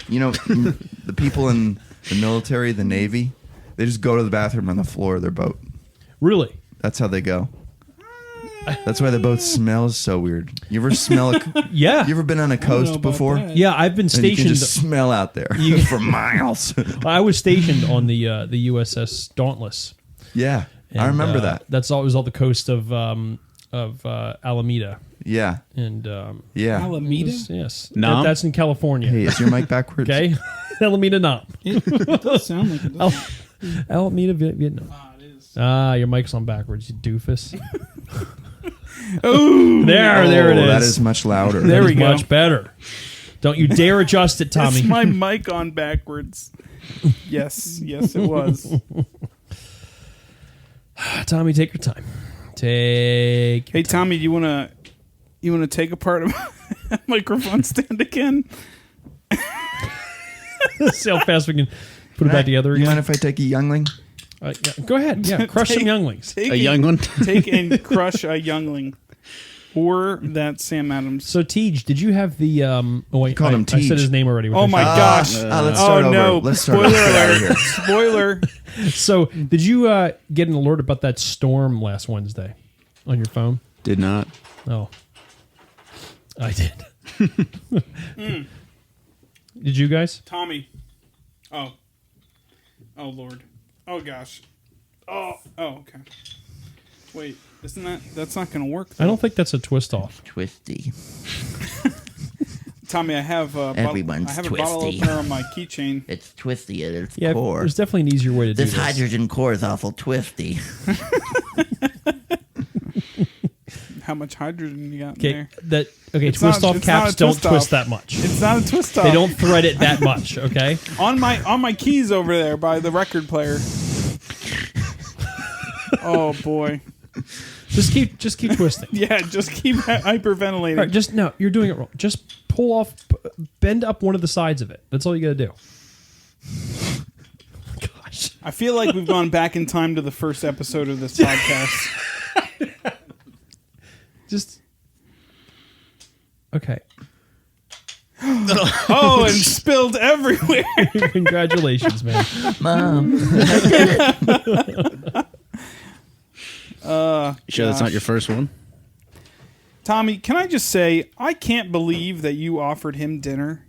You know, the people in the military, the Navy, they just go to the bathroom on the floor of their boat. Really? That's how they go. That's why the boat smells so weird. You ever smell Yeah. You ever been on a coast before? that. Yeah, I've been And you stationed. can just smell out there for miles. I was stationed on the USS Dauntless. Yeah, I remember that. That's always all the coast of Alameda. Yeah, And yeah. Alameda? yes, Nam? that's in California. Hey, is your mic backwards? Okay, Alameda, Nam. It does sound like it. Doesn't it? Alameda, Vietnam. Ah, it is. Your mic's on backwards, you doofus. Oh, there it is. That is much louder. There we go. Much better. Don't you dare adjust it, Tommy. Is my mic on backwards? Yes, it was. Tommy, take your time. Take. Hey, Tommy, do you wanna take apart a microphone stand again? See how fast we can put it back together You again. mind if I take a youngling? Yeah, go ahead. Yeah, crush some younglings. Take A young one? Take and crush a youngling, or that Sam Adams. So, Tej, did you have the? Oh wait, called him I said Tej. his name already. Oh my gosh! Let's start over. No! Let's start Spoiler over. Get out of here. alert! Spoiler. So, did you get an alert about that storm last Wednesday on your phone? Did not. Oh, I did. Did you guys? Tommy. Oh Lord. Oh gosh. Oh, okay. Wait, that's not gonna work? I don't think that's a twist off. Twisty. Tommy, I have Everyone's a bottle twisty. opener on my keychain. It's twisty at its Yeah, core. there's definitely an easier way to do This this. hydrogen core is awful twisty. How much hydrogen you got in Okay, there? twist not- off it's not caps a don't twist off. twist that much. It's not a twist off. They don't thread it that much. Okay. on my keys over there by the record player. Oh boy. Just keep twisting. Yeah, just keep hyperventilating. All right, no, you're doing it wrong. Just pull off, bend up one of the sides of it. That's all you got to do. Gosh. I feel like we've gone back in time to the first episode of this podcast. Just okay. Oh, and spilled everywhere. Congratulations, man. Mom. You sure that's not your first one? Tommy, can I just say, I can't believe that you offered him dinner.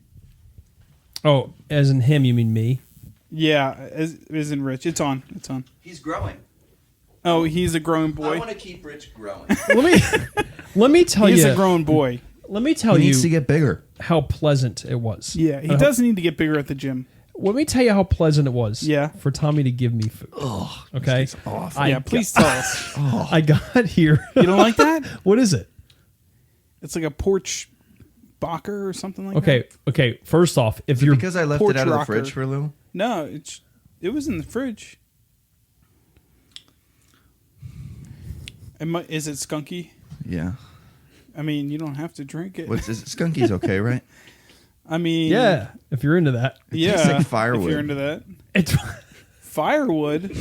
Oh, as in him, you mean me? Yeah, as in Rich. It's on. He's growing. Oh, he's a grown boy. I want to keep Rich growing. Let me tell He's you. a grown boy. Let me tell He you needs to get bigger. how pleasant it was. Yeah, he doesn't need to get bigger at the gym. Let me tell you how pleasant it was. Yeah. For Tommy to give me food. Okay. Yeah, please tell us. I got here. You don't like that? What is it? It's like a porch Bacher or something like that. Okay. First off, if you're Because I left porch it out of the rocker. fridge for a little. No, it was in the fridge. Is it skunky? Yeah. I mean, you don't have to drink it. Is it Skunky's okay, right? I mean, yeah, if you're into that, yeah. tastes like firewood. If you're into that, it's firewood.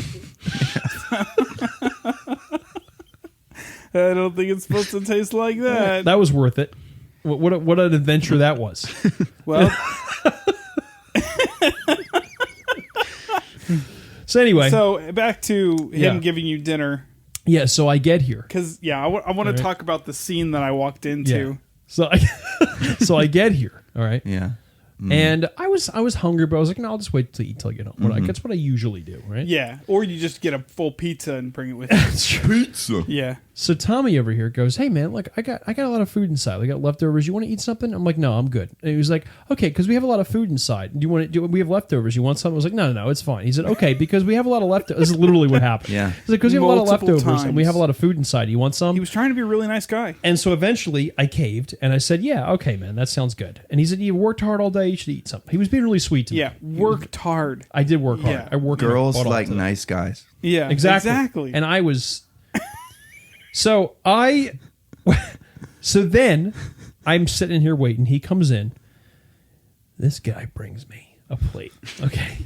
I don't think it's supposed to taste like that. that was worth it. What an adventure that was. Well, So anyway, so back to him Yeah. giving you dinner. yeah. So I get here. Because, I want to Right. talk about the scene that I walked into. Yeah. So I get here. All right. Yeah. And I was hungry, but I was like, no, I'll just wait to eat till I get home. That's what I usually do, right? Yeah. Or you just get a full pizza and bring it with you. That's true. Pizza. Yeah. So Tommy over here goes, hey man, like I got a lot of food inside. I got leftovers. You want to eat something? I'm like, no, I'm good. And he was like, okay, because we have a lot of food inside. We have leftovers? You want something? I was like, no, it's fine. He said, okay, because we have a lot of leftovers. This is literally what happened. Yeah. He's like, because we have a lot of Multiple leftovers and we times. have a lot of food inside. You want some? He was trying to be a really nice guy. And so eventually I caved and I said, yeah, okay, man, that sounds good. And he said, you worked hard all day. You should eat something. He was being really sweet to me. Yeah. Worked hard. I did work hard. Yeah. I worked Girls my butt off like today. nice guys. Yeah. Exactly. And I was. So then I'm sitting here waiting. He comes in. This guy brings me a plate. Okay.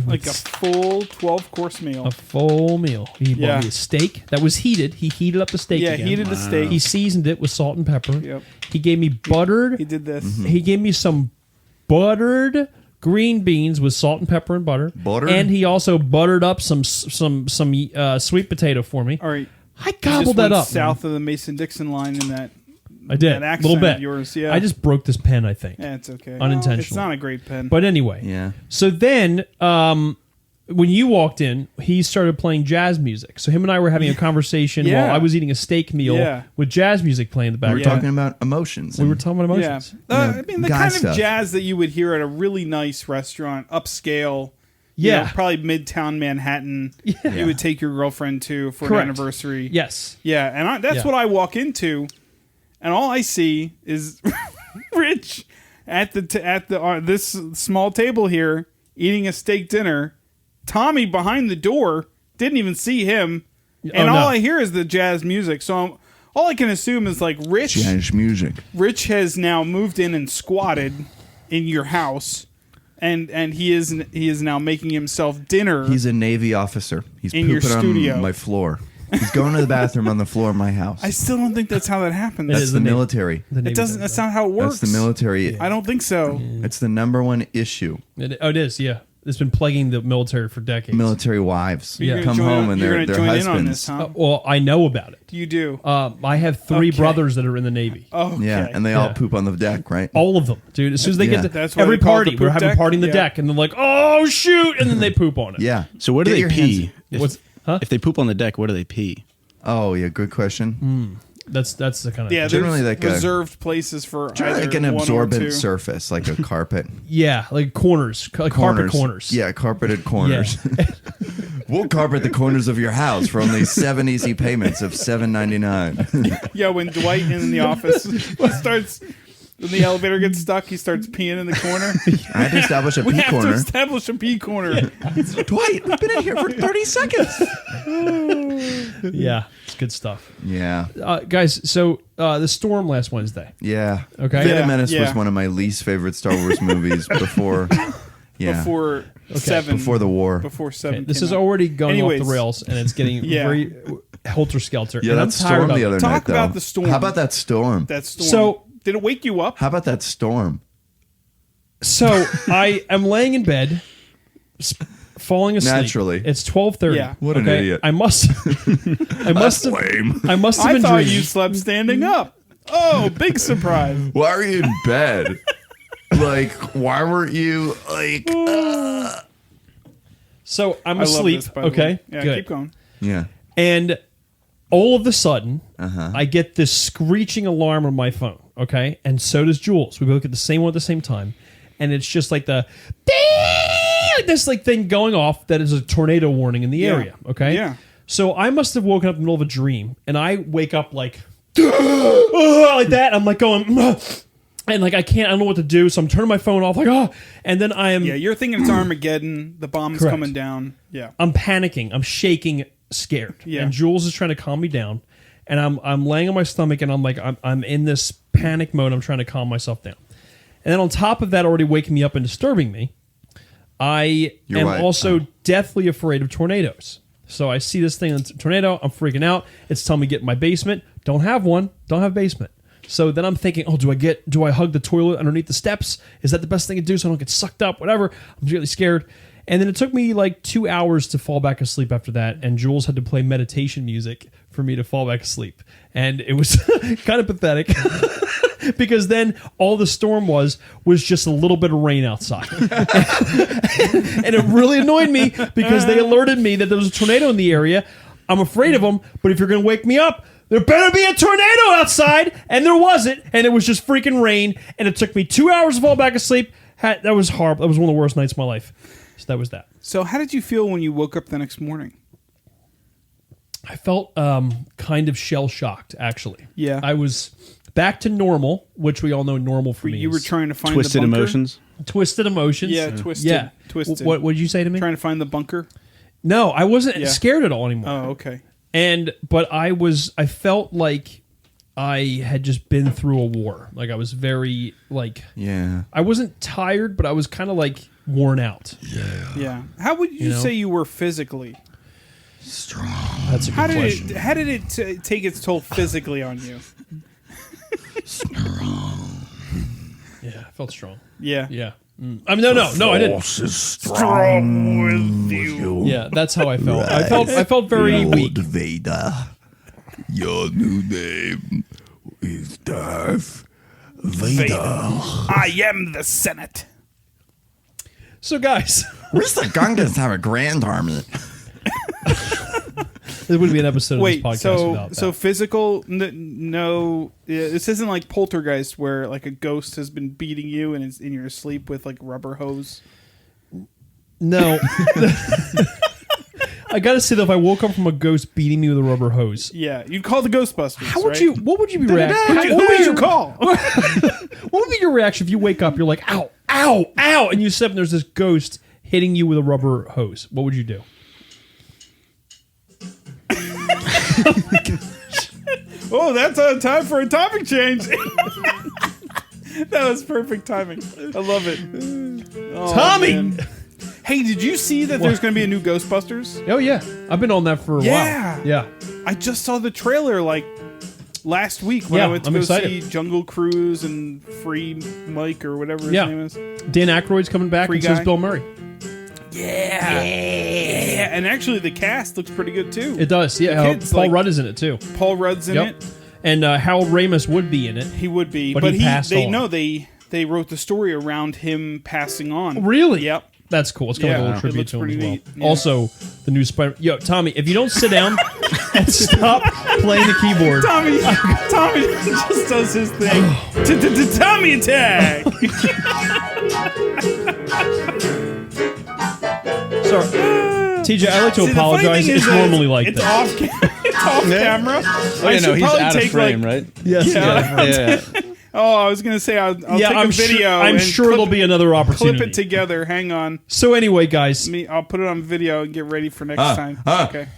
Like a full 12-course meal. A full meal. He Yeah. bought me a steak that was heated. He heated up the steak Yeah, again. heated the steak. He seasoned it with salt and pepper. Yep. He gave me buttered. He did this. He gave me some buttered green beans with salt and pepper and butter. Butter? And he also buttered up some sweet potato for me. All right. I You just gobbled that went up. south of the Mason-Dixon line in that. I did. That A accent little bit. of yours, yeah. I just broke this pen, I think. Yeah, it's okay. Unintentional. It's not a great pen. But anyway. Yeah. So then, when you walked in, he started playing jazz music. So him and I were having a conversation Yeah. while I was eating a steak meal Yeah. with jazz music playing in the We background. were talking about emotions. We were and- talking about yeah. emotions. I mean, the guy kind stuff. of jazz that you would hear at a really nice restaurant, upscale. Yeah. You know, probably Midtown Manhattan. You would take your girlfriend to for Correct. an anniversary. Yes. Yeah, and that's Yeah. what I walk into, and all I see is Rich at the this small table here eating a steak dinner. Tommy behind the door, didn't even see him, and no. all I hear is the jazz music. So all I can assume is like Rich Jazz music. has now moved in and squatted in your house, and he is now making himself dinner. He's a Navy officer. He's In your pooping studio. on my floor. He's going to the bathroom on the floor of my house. I still don't think that's how that happens. It That's is the the Navy. military. The Navy It doesn't. does That's not how it works. That's the military. I don't think so. It's the number one issue. It is, yeah. It's been plaguing the military for decades. Military wives You're gonna come join- home and you're their gonna join in on husbands. this, huh? Well, I know about it. You do. I have three Okay. brothers that are in the Navy. Okay. Yeah, and they all Yeah. poop on the deck, right? All of them, dude. As soon as they Yeah. get to That's why every they call it party, the we're poop having a deck? party in the Yeah. deck, and they're like, "Oh shoot!" and then they poop on it. Yeah. So where do Get they your hands- pee? What's If they poop on the deck, where do they pee? Oh, yeah, good question. That's the kind of Yeah, Generally there's like a- reserved places for Try either like an one or absorbent two. surface, like a carpet. yeah, like corners, like carpet corners. Yeah, carpeted corners. We'll carpet the corners of your house for only 7 easy payments of $7.99. Yeah, when Dwight in the office starts, when the elevator gets stuck, he starts peeing in the corner. I had to establish a We pee have to corner. establish a pee corner. Dwight, we've been in here for 30 seconds. Yeah, it's good stuff, Yeah, guys. So the storm last Wednesday. yeah. Okay. Phantom Yeah, Menace yeah. was one of my least favorite Star Wars movies before. Yeah, Before seven. before the war. Before seven. Okay, this came is out. already going Anyways. off the rails, and it's getting Yeah. very helter skelter. Yeah, and that I'm tired storm of the it. other Talk night, though. about the storm. How about that storm? That storm. So- did it wake you up? How about that storm? So I am laying in bed, falling asleep. Naturally. It's 12:30. Yeah. What an idiot. I must have. Lame. I must have I been thought dreaming. you slept standing up. Oh, big surprise. Why are you in bed? Like, why weren't you like? So I'm I love asleep. this, by the Okay, way. Yeah, good. keep going. Yeah. And all of a sudden, Uh-huh. I get this screeching alarm on my phone. Okay, and so does Jules. We both get the same one at the same time, and it's just like the this like thing going off that is a tornado warning in the Yeah. area. Okay, Yeah. So I must have woken up in the middle of a dream, and I wake up like like that. I'm like going. And like I don't know what to do, so I'm turning my phone off, like and then I am, Yeah, you're thinking it's Armageddon. The bomb's Correct. coming down. Yeah. I'm panicking, I'm shaking, scared, Yeah. and Jules is trying to calm me down, and I'm laying on my stomach, and I'm like I'm in this panic mode. I'm trying to calm myself down, and then on top of that, already waking me up and disturbing me, I You're am right. also deathly afraid of tornadoes. So I see this thing, it's a tornado. I'm freaking out. It's telling me to get in my basement. Don't have one. Don't have basement. So then I'm thinking, do I hug the toilet underneath the steps? Is that the best thing to do so I don't get sucked up? Whatever. I'm really scared. And then it took me like 2 hours to fall back asleep after that. And Jules had to play meditation music for me to fall back asleep. And it was kind of pathetic. because then all the storm was just a little bit of rain outside. And it really annoyed me because they alerted me that there was a tornado in the area. I'm afraid of them, but if you're going to wake me up, there better be a tornado outside. And there wasn't, and it was just freaking rain, and it took me 2 hours to fall back asleep. That was horrible. That was one of the worst nights of my life. So that was that. So how did you feel when you woke up the next morning? I felt kind of shell-shocked, actually. Yeah. I was back to normal, which we all know normal for me You is were trying to find Twisted the bunker? emotions. twisted emotions. Yeah, twisted. Yeah. Twisted. What did you say to me? Trying to find the bunker? No, I wasn't Yeah. scared at all anymore. Oh, okay. But I felt like I had just been through a war. Like I was very Yeah. I wasn't tired, but I was kind of like worn out. Yeah. How would you know? say you were physically? Strong. That's a good question. How did it take its toll physically on you? Yeah, I felt strong. Yeah. Yeah. I mean, no, I didn't. Is strong with you. Yeah, that's how I felt. I felt very weak. Vader, your new name is Darth Vader. I am the Senate. So, guys, Mr. Gungans have a grand army. there wouldn't be an episode of Wait, this podcast without that. so physical? No, this isn't like Poltergeist where like a ghost has been beating you and you're asleep with like rubber hose. No. I gotta say that if I woke up from a ghost beating me with a rubber hose, Yeah, you'd call the Ghostbusters. how would right? you? What would you be reacting? Who would you call? What would be your reaction if you wake up? You're like, ow, ow, ow, and you sit up and there's this ghost hitting you with a rubber hose. What would you do? Oh, that's time for a topic change. That was perfect timing. I love it. Oh, Tommy! man. Hey, did you see that there's going to be a new Ghostbusters? Oh yeah, I've been on that for a Yeah. while. Yeah. I just saw the trailer like last week when Yeah, I went to I'm go excited. see Jungle Cruise and Free Mike or whatever his Yeah. name is. Dan Aykroyd's coming back, Free and so is guy. Bill Murray. Yeah, and actually the cast looks pretty good too. It does. Yeah, kids, Paul like- Rudd is in it too. Paul Rudd's in Yep. it. And Harold Ramis would be in it. He would be, But but he passed they on. know they wrote the story around him passing on. Really? Yep. That's cool. It's kind of Yeah, a little it tribute looks to him as pretty well. neat. Yeah. Also, the new Spider. Yo, Tommy, if you don't sit down and stop playing the keyboard, Tommy just does his thing. Tommy attack. sorry, TJ, I like to See, the funny apologize. thing It's is that normally like it's this. off camera. Oh, I yeah, should no, he's probably out of take, frame, like- right? Yes. Yeah. Yeah. Oh, I was gonna say I'll take I'm a video. I'm and sure clip, there'll be another opportunity. clip it together. Hang on, So anyway, guys. I'll put it on video and get ready for next time. Okay.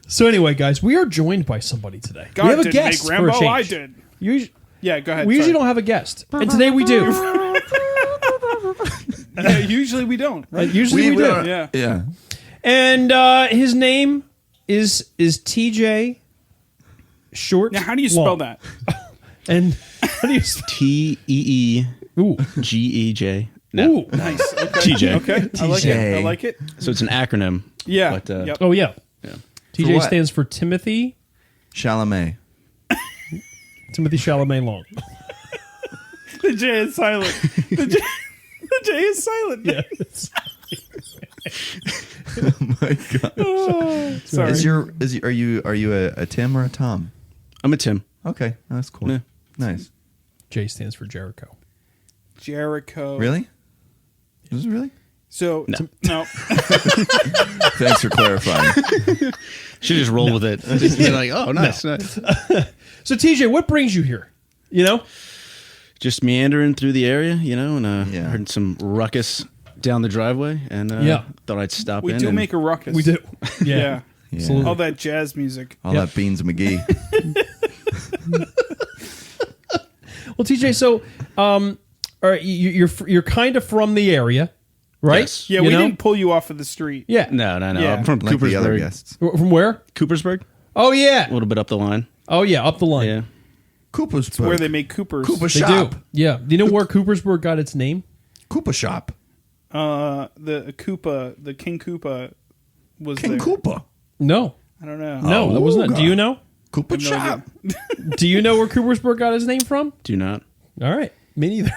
So anyway, guys, we are joined by somebody today. God we have a didn't guest make for a Rambo. change. I did. Yeah, go ahead. we usually sorry. don't have a guest, and today we do. Yeah, usually we don't. Right? Usually we do. Yeah. Yeah. And his name is TJ Short. Now, how do you spell Long. that? And how do you spell? TEEGEJ. No. Ooh. Nice. Okay. TJ. Okay. I like it. I like it. So it's an acronym. Yeah. But, Yep. Oh yeah. Yeah. TJ what? stands for Timothy Chalamet. Chalamet Long. The J is silent. The J is silent. Yeah. Oh my god. Sorry. Are you a Tim or a Tom? I'm a Tim. Okay, that's cool. Yeah. Nice. J stands for Jericho. Jericho. Really? Is it really? So No. no. Thanks for clarifying. Should just roll with it. Just be like, oh, nice, nice. So TJ, what brings you here? You know? Just meandering through the area, and Yeah. heard some ruckus down the driveway, and thought I'd stop We in. do and make a ruckus. We do. Yeah. Yeah. Absolutely. All that jazz music. All Yep. that Beans McGee. Well, TJ, so all right, you're kind of from the area, right? Yes. Yeah, You we know? didn't pull you off of the street. Yeah. No. Yeah. I'm from like the other Coopersburg. guests. From where? Coopersburg, Oh a yeah. little bit up the line. Oh yeah, up the line. Yeah. Cooper's Where they make Coopers. Cooper They Shop. do. Yeah. Do you know where Coopersburg got its name? Cooper Shop. The Koopa, the King Koopa was King there. Cooper. No. I don't know. No, that wasn't it. Do you know? Cooper No Chop. idea. Do you know where Coopersburg got his name from? Do not. All right. Me neither.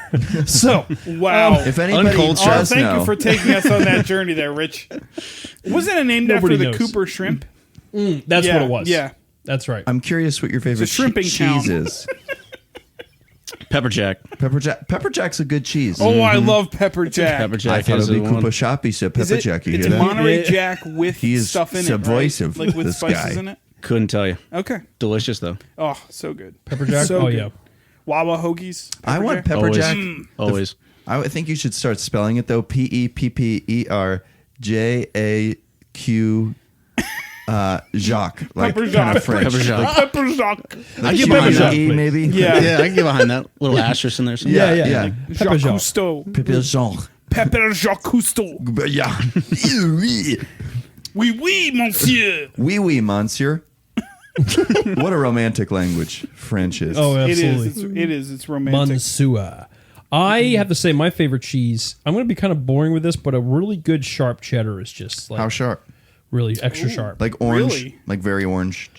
So, Wow. If anybody Uncultured. does Thank know, you for taking us on that journey there, Rich. Wasn't it named Nobody after the knows. Cooper shrimp? that's Yeah, what it was. yeah. That's right. I'm curious what your favorite It's a shrimping cheese town. is. Pepper Jack. Pepper Jack's a good cheese. Oh, I love Pepper Jack. Pepper I Jack thought is it'd be the one. Cooper Shop. He said Is Pepper it, Jack. You it's hear that? Monterey Yeah. Jack with He is stuff in it, subversive, right? Like with this spices guy. in it. Couldn't tell you. Okay. Delicious though. Oh, so good. Pepper Jack? So Oh, good. yeah. Wawa hoagies. I want Jack. Pepper Always. Jack. Always. I think you should start spelling it though. PEPPERJAQ Jacques. Like Pepper kind Jacques. of French. Pepper Jacques. Pepper Jacques. Like give Q Pepper and Jacques, E please. maybe. Yeah. Yeah, I can get behind that little asterisk in there. Somewhere. Yeah, Yeah, yeah. yeah. Pepper Jacques Jacques. Cousteau. Pepper Jacques. Pepper Jacques Cousteau. But yeah. Oui, oui, monsieur. Oui, oui, monsieur. What a romantic language French is. Oh, It absolutely. is. It's romantic. Mansua. I have to say my favorite cheese. I'm going to be kind of boring with this, but a really good sharp cheddar is just like How sharp? really extra sharp. Like orange? Really? Like very orange?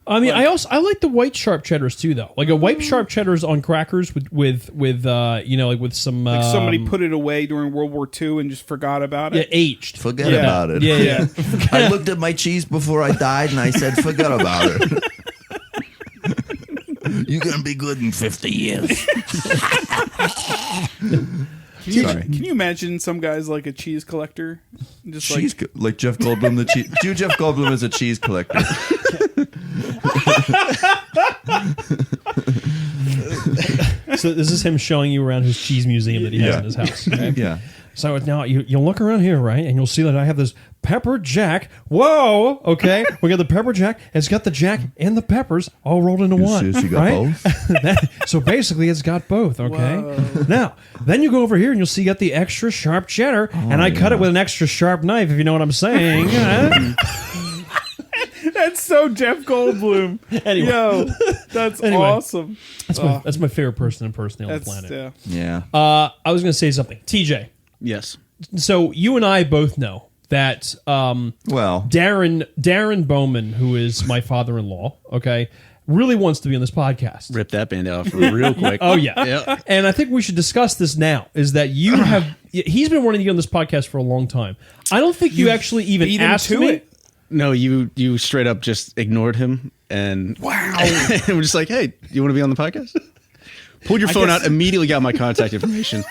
I mean, I like the white sharp cheddars too, though. Like a white sharp cheddars on crackers with like with some Like somebody put it away during World War II and just forgot about it. aged. Forget Yeah. about it. Yeah, yeah. I looked at my cheese before I died and I said, forget about it. You're going to be good in 50 years. Sorry. Can you imagine some guys like a cheese collector? Just Cheese, like Jeff Goldblum, the cheese. Do Jeff Goldblum as a cheese collector. So this is him showing you around his cheese museum that he has Yeah. in his house. Okay? Yeah. So now you'll look around here, right, and you'll see that I have this pepper jack. Whoa, okay, we got the pepper jack. It's got the jack and the peppers all rolled into one. Seriously, you got right? both? So basically, it's got both. Okay. Now, then you go over here and you'll see you got the extra sharp cheddar, and I cut it with an extra sharp knife. If you know what I'm saying. That's so Jeff Goldblum. Anyway. Yo, that's Anyway. awesome. That's my favorite person in personally on the That's planet. yeah. Yeah. I was going to say something, TJ. Yes. So you and I both know that Well, Darren Bowman, who is my father-in-law, okay, really wants to be on this podcast. Rip that band off real quick. Oh yeah. Yeah. And I think we should discuss this now. Is that you have? He's been wanting to get on this podcast for a long time. I don't think you actually even beat him asked to me. it. No, you straight up just ignored him and Wow. and we're just like, hey, you want to be on the podcast? Pulled your phone guess- out, immediately got my contact information.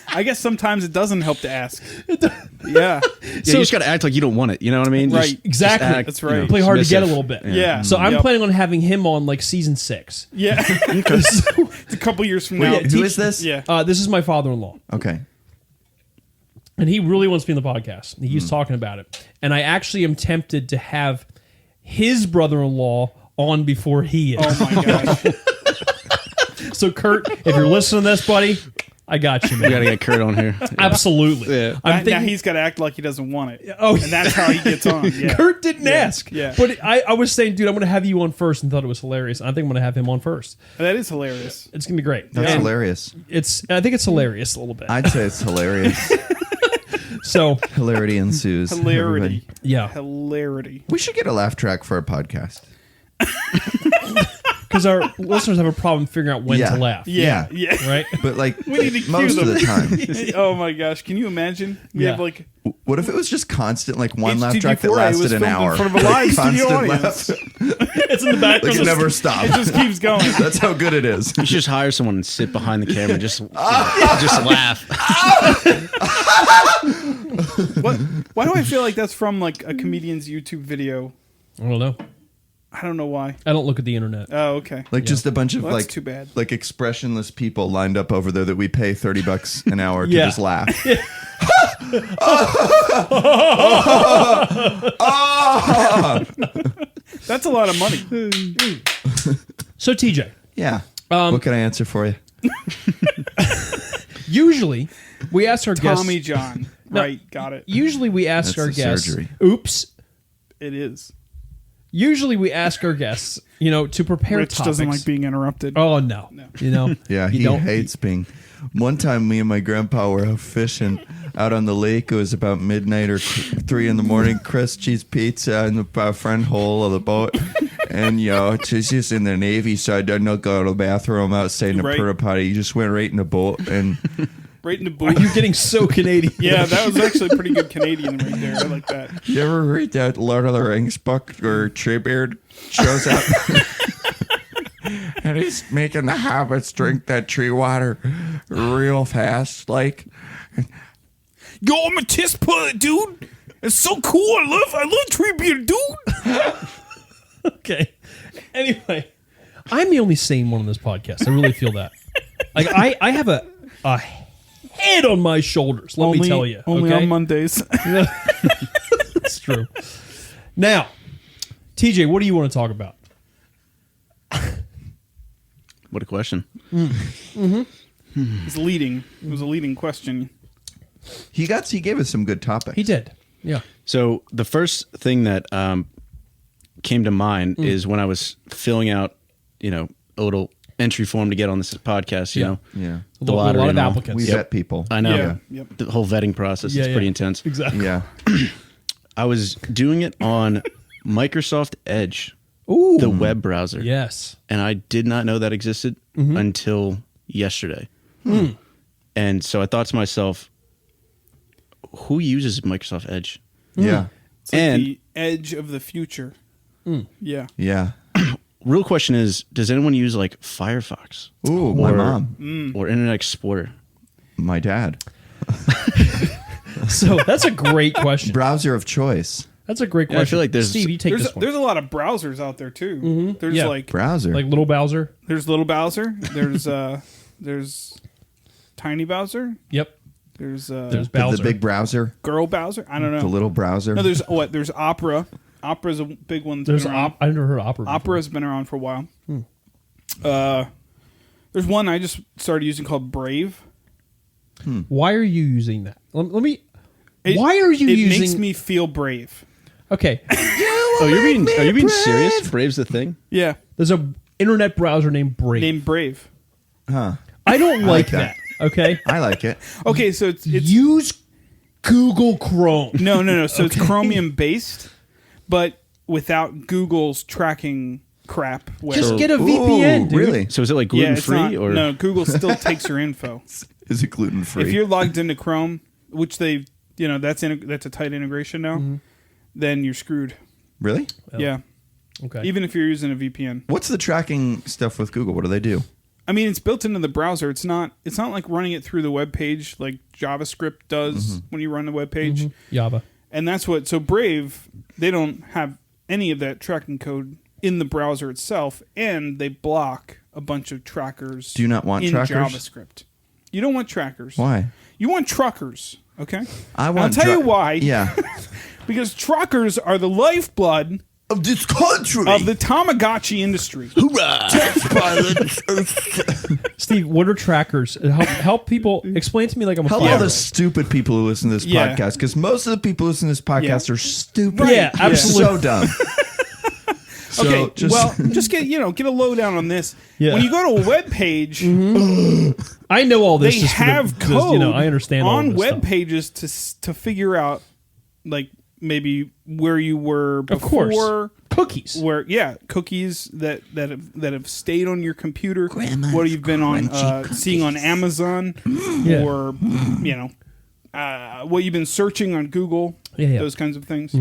I guess sometimes it doesn't help to ask. Yeah. Yeah, you just got to act like you don't want it. You know what I mean? Right. Just Exactly. act, That's right. Play hard to get a dismissive. little bit. Yeah. So I'm Yep. planning on having him on like season 6. Yeah. It's a couple years from now. yeah, who is this? Yeah. This is my father-in-law, Okay. and he really wants to be in the podcast. He's talking about it, and I actually am tempted to have his brother-in-law on before he is. Oh my gosh. So Kurt, if you're listening to this, buddy, I got you, We man. got to get Kurt on here. Absolutely. Yeah. I'm now thinking. he's got to act like he doesn't want it. Oh, And that's how he gets on. Yeah. Kurt didn't ask. yeah. But I was saying, dude, I'm going to have you on first and thought it was hilarious. I think I'm going to have him on first. That is hilarious. It's going to be great. That's And hilarious. I think it's hilarious a little bit. I'd say it's hilarious. So, Hilarity ensues. Hilarity. Everybody. yeah. Hilarity. We should get a laugh track for our podcast. Because our listeners have a problem figuring out when Yeah. to laugh. Yeah. Yeah. Right? But like We need to cue most of them. the time. Oh my gosh. Can you imagine? We Yeah. have like What if it was just constant, like one laugh HTG4A track that was lasted an filmed in hour? front of a live studio Constant audience. laugh. It's in the background. Like it never stops. it just keeps going. That's how good it is. You should just hire someone and sit behind the camera, and just laugh. What? Why do I feel like that's from like a comedian's YouTube video? I don't know. I don't know why. I don't look at the internet. Oh, okay. Like just a bunch of Well, that's like too bad. like expressionless people lined up over there that we pay $30 an hour to Yeah. just laugh. That's a lot of money. So, TJ, Yeah. What can I answer for you? usually we ask our Tommy guests. John. No. Right. Got it. Usually we ask That's our the guests. surgery. Oops. It is. Usually we ask our guests, to prepare Rich topics. doesn't like being interrupted. Oh no. Yeah, You he don't- hates being. One time, me and my grandpa were out fishing out on the lake. It was about midnight or 3 in the morning. Chris cheese pizza in the front hole of the boat, And, she's just in the Navy, so I didn't go to the bathroom outside in the Right. porta potty. You just went right in the boat. And Right in the Are boot. you getting so Canadian? Yeah, that was actually pretty good Canadian right there. I like that. you ever read that Lord of the Rings book where Treebeard shows up? And he's making the hobbits drink that tree water real fast, like. Yo, I'm a test pilot, dude. It's so cool. I love Treebeard, dude. Okay. Anyway, I'm the only sane one on this podcast. I really feel that. Like I have a head on my shoulders. Let me tell you. Only okay? on Mondays. That's true. Now, TJ, what do you want to talk about? What a question. It's leading. It was a leading question. He gave us some good topics. He did. Yeah. So the first thing that came to mind is when I was filling out, a little entry form to get on this podcast, you know. Yeah. The A lot lottery of and all. applicants. We vet people. I know. Yeah. Yep. The whole vetting process is pretty intense. Exactly. Yeah. I was doing it on Microsoft Edge, Ooh. the web browser. Yes. And I did not know that existed until yesterday. And so I thought to myself, who uses Microsoft Edge? Yeah. It's like And- the edge of the future. Yeah. Yeah. Real question is, does anyone use like Firefox Ooh, my mom. or Internet Explorer? My dad. So that's a great question. Browser of choice. That's a great Yeah, I question. feel like there's- Steve, you take this one. There's a lot of browsers out there too. There's Yeah. like Browser. Like little Bowser. there's little Bowser. There's tiny Bowser. Yep. There's There's the Bowser. big browser. girl Bowser. I don't know. The little browser. No, there's Opera. Opera's a big one. That's There's been around. I've never heard of Opera. before. Opera's been around for a while. There's one I just started using called Brave. Why are you using that? Let me. It- Why are you it using? makes me feel brave. Okay. Oh, are you being serious? Brave's the thing? Yeah, There's a internet browser named Brave. named Brave. Huh. I don't like that. that. Okay. I like it. Okay, so it's Use Google Chrome. no. So it's Chromium based, but without Google's tracking crap. Where, Just get a Ooh, VPN, dude. really? So is it like yeah, gluten it's free not, or no? Google still takes your info. Is it gluten free? If you're logged into Chrome, which they, that's a tight integration now, then you're screwed. Really? Yeah, Okay. even if you're using a VPN. What's the tracking stuff with Google? What do they do? I mean, it's built into the browser. It's not like running it through the web page like JavaScript does when you run the web page. Java. And that's what. So Brave, they don't have any of that tracking code in the browser itself, and they block a bunch of trackers. Do you not want in trackers? JavaScript? You don't want trackers. Why? You want truckers. Okay. I And want. I'll tell you why. Yeah. Because truckers are the lifeblood Of this country. of the Tamagotchi industry. Steve, what are trackers? Help people. Explain to me like I'm a Help five. all the stupid people who listen to this Yeah. podcast, because most of the people who listen to this podcast Yeah. are stupid. Right. Yeah, They're absolutely. so dumb. So Okay, just, just get a lowdown on this. Yeah. When you go to a web page, I know all this. they just for the- have just, code I understand all on this web stuff. pages to figure out, like maybe where you were Of course. before. Cookies. Where cookies that have stayed on your computer, Grandma's what you've been on crunchy seeing on Amazon, Yeah. or what you've been searching on Google, Yeah. those kinds of things.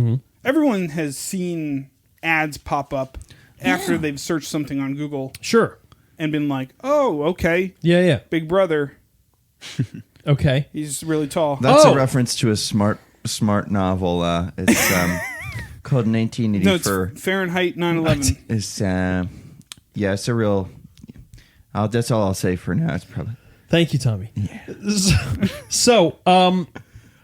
Everyone has seen ads pop up after they've searched something on Google Sure. and been like, "Oh, okay, Yeah. Big Brother, Okay. he's really tall." that's Oh. a reference to a smart novel. It's called 1980 No, it's for. Fahrenheit 9/11. It's it's a real. That's all I'll say for now. It's probably. Thank you, Tommy. So,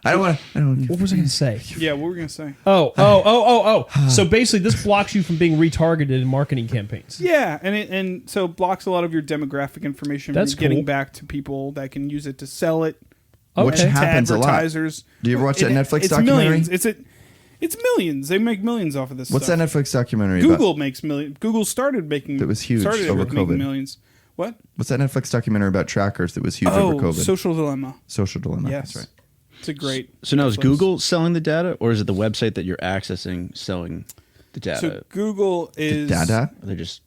I don't want to. what was I going to say? Yeah, what were we gonna say? Oh. So basically, this blocks you from being retargeted in marketing campaigns. Yeah, and so it blocks a lot of your demographic information That's from getting cool. back to people that can use it to sell it. Which Okay. to happens a lot. advertisers. Do you ever watch that Netflix it's documentary? Millions. It's millions. They make millions off of this. What's stuff. that Netflix documentary Google about? makes millions. Google started making. That was huge Started over with making COVID. millions. What? What's that Netflix documentary about trackers that was huge Oh, over COVID? Social Dilemma. Social Dilemma. Yes, That's right. It's a great. So now is place. Google selling the data or is it the website that you're accessing selling? The data. So Google is Dada? They're just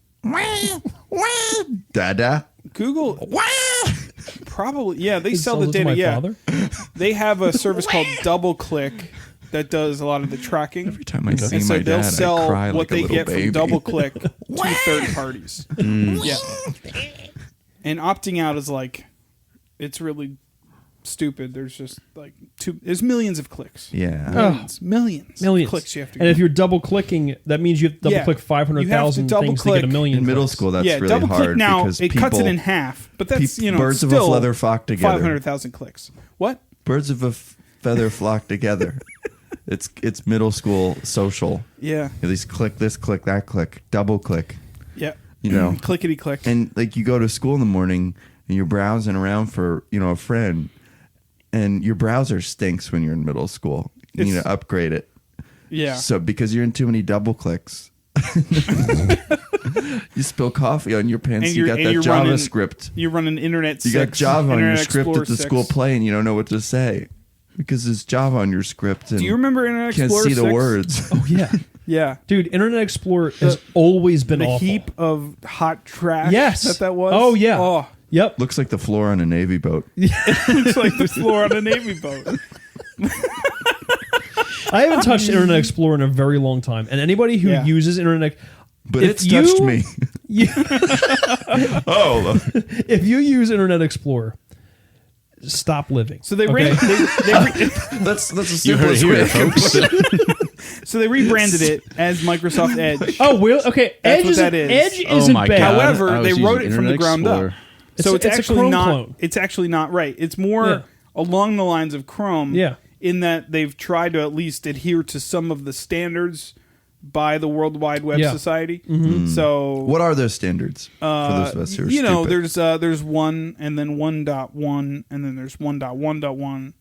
Dada? Google probably they It sell the sells it to data. my Yeah, father. they have a service called DoubleClick that does a lot of the tracking. Every time I see And so my they'll dad, I sell cry what like a they little get baby. from DoubleClick to third parties. Yeah, and opting out is like it's really stupid. There's just like there's millions of clicks. Yeah. Millions Millions. of clicks you have to. And if you're double clicking, that means you have to double click You 500,000 have to things to get a double-click. million. In middle clicks. school, that's really double click hard now because it people, cuts it in half, but that's birds of a still feather flock together. 500,000 clicks. What? Birds of a feather flock together. It's middle school social. Yeah. At least click this, click that, click, double click. Yeah. You know, Clickety click. and like you go to school in the morning and you're browsing around for a friend, and your browser stinks when you're in middle school. You need to upgrade it. Yeah. So because you're in too many double clicks, you spill coffee on your pants. And You you're- got and that you're running- JavaScript. You run an Internet 6. You got Java on your Internet script Explorer at the 6. school play, and you don't know what to say because there's Java on your script. And Do you remember Internet can't Explorer see the 6? words. Oh yeah, Yeah. dude. Internet Explorer has always been The awful. heap of hot trash Yes. that was. Oh yeah. Oh, Yep. Looks like the floor on a Navy boat. looks like the floor on a Navy boat. I haven't touched Internet Explorer in a very long time, and anybody who Yeah. uses Internet, But if it's touched me. you- Oh, if you use Internet Explorer, stop living. So they okay? that's the You heard it simplest way here, I can folks. put it. So they rebranded it as Microsoft Edge. Oh, well, okay. That's Edge what that is. Edge Oh isn't my bad. God. However, I was they wrote using it from the Internet ground Explorer. up. So It's a actually Chrome not. clone. It's actually not right. It's more Yeah. along the lines of Chrome. Yeah. In that they've tried to at least adhere to some of the standards by the World Wide Web Yeah. Society. So What are those standards for those of us who are you know, stupid? there's 1 and then 1.1 and then there's 1.1.1.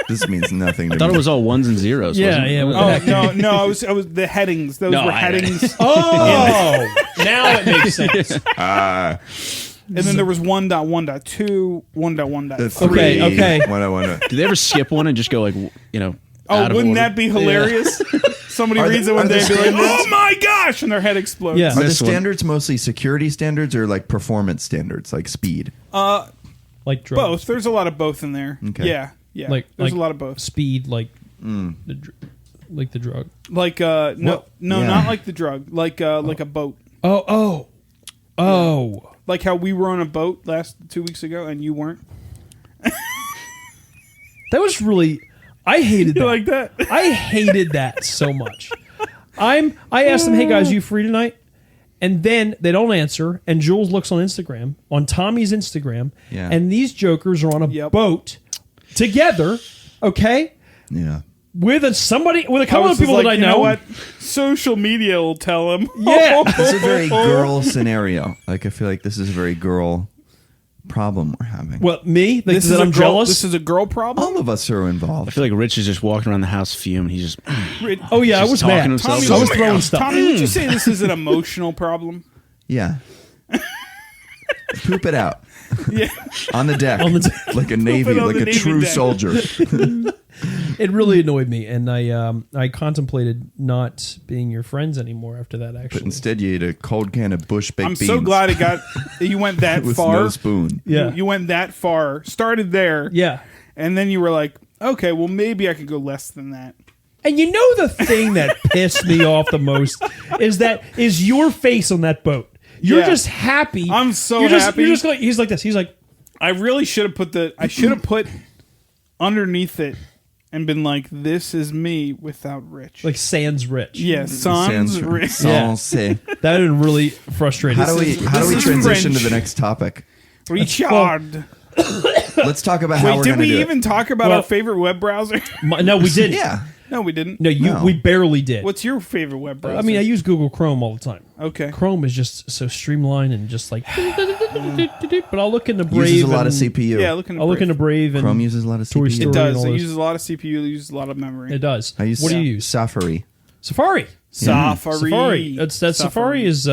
This means nothing to I thought me. it was all ones and zeros. Yeah, wasn't it? yeah. Oh no, I was the headings. Those No, were I- headings. Oh, now it makes sense. And then there was 1.1.2, 1.1.3. Okay. What I want to. Did they ever skip one and just go like, you know? Oh, out of wouldn't order? that be hilarious? Somebody Are reads the- it one are the day and be like, standards- "Oh my gosh!" and their head explodes. Yeah. Are the This one. standards mostly security standards or like performance standards, like speed? Like drugs. Both. There's a lot of both in there. Okay. Yeah. Like There's like a lot of both. Speed, like like the drug. Like no, Well, no, yeah. not like the drug. Like a boat. Oh. Like how we were on a boat 2 weeks ago and you weren't. That was really. I hated that. You like that? I hated that so much. I asked them, "Hey guys, you free tonight?" And then they don't answer. And Jules looks on Instagram, on Tommy's Instagram, Yeah. and these jokers are on a Yep. boat together. Okay, Yeah. with a couple of was people like, that I you know. what? Social media will tell them. Yeah. It's a very girl scenario. Like I feel like this is a very girl problem we're having. Well, me, like, This is that a I'm girl, jealous. This is a girl problem. all of us are I involved. feel like Rich is just walking around the house fuming. He's just Oh yeah, I Just was talking mad. himself I was up. throwing stuff. Tommy, would you say this is an emotional problem? Yeah. Poop it out Yeah. on the deck, On the deck. like a Navy, on like the a Navy true deck. soldier. It really annoyed me, and I contemplated not being your friends anymore after that. But Actually, instead, you ate a cold can of bush baked I'm beans. so glad you went that with far. no spoon. yeah, You went that far. Started there. yeah. And then you were like, okay, well, maybe I could go less than that. And you know the thing that pissed me off the most is your face on that boat. You're Yeah. just happy. I'm so you're just, happy. You're just like, he's like this. He's like, I really should have I should have put underneath it and been like, this is me without Rich. sans rich. yeah, sans Rich. Sans. That would have been really frustrating. How do we This is transition French. to the next topic? Richard. Let's talk about how Wait, we're did going to we do even talk about Well- our favorite web browser? No, we didn't. it. Yeah. No, we didn't. No, No. we barely did. What's your favorite web browser? I mean, I use Google Chrome all the time. okay. Chrome is just so streamlined and just like. But I'll look into Brave. Uses a lot of and- CPU. Yeah, look into I'll look Brave. into Brave and Chrome uses a lot of Toy CPU. Story. It does. and all It those. uses a lot of CPU. It uses a lot of memory. It does. I use What do you use? Safari. Safari. Safari. Safari. Safari is.